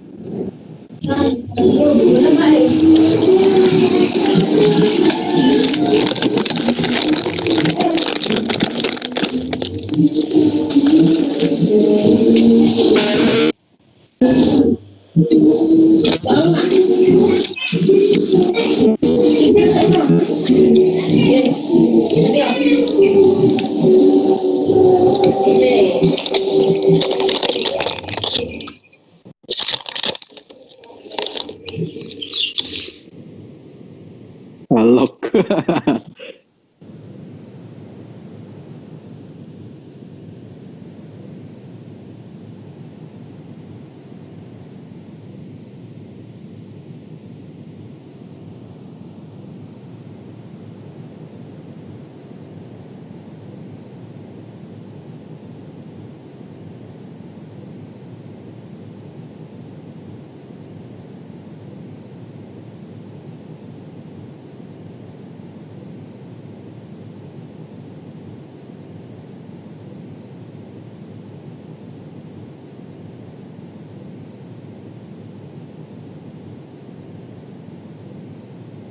Balok.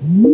Hmm?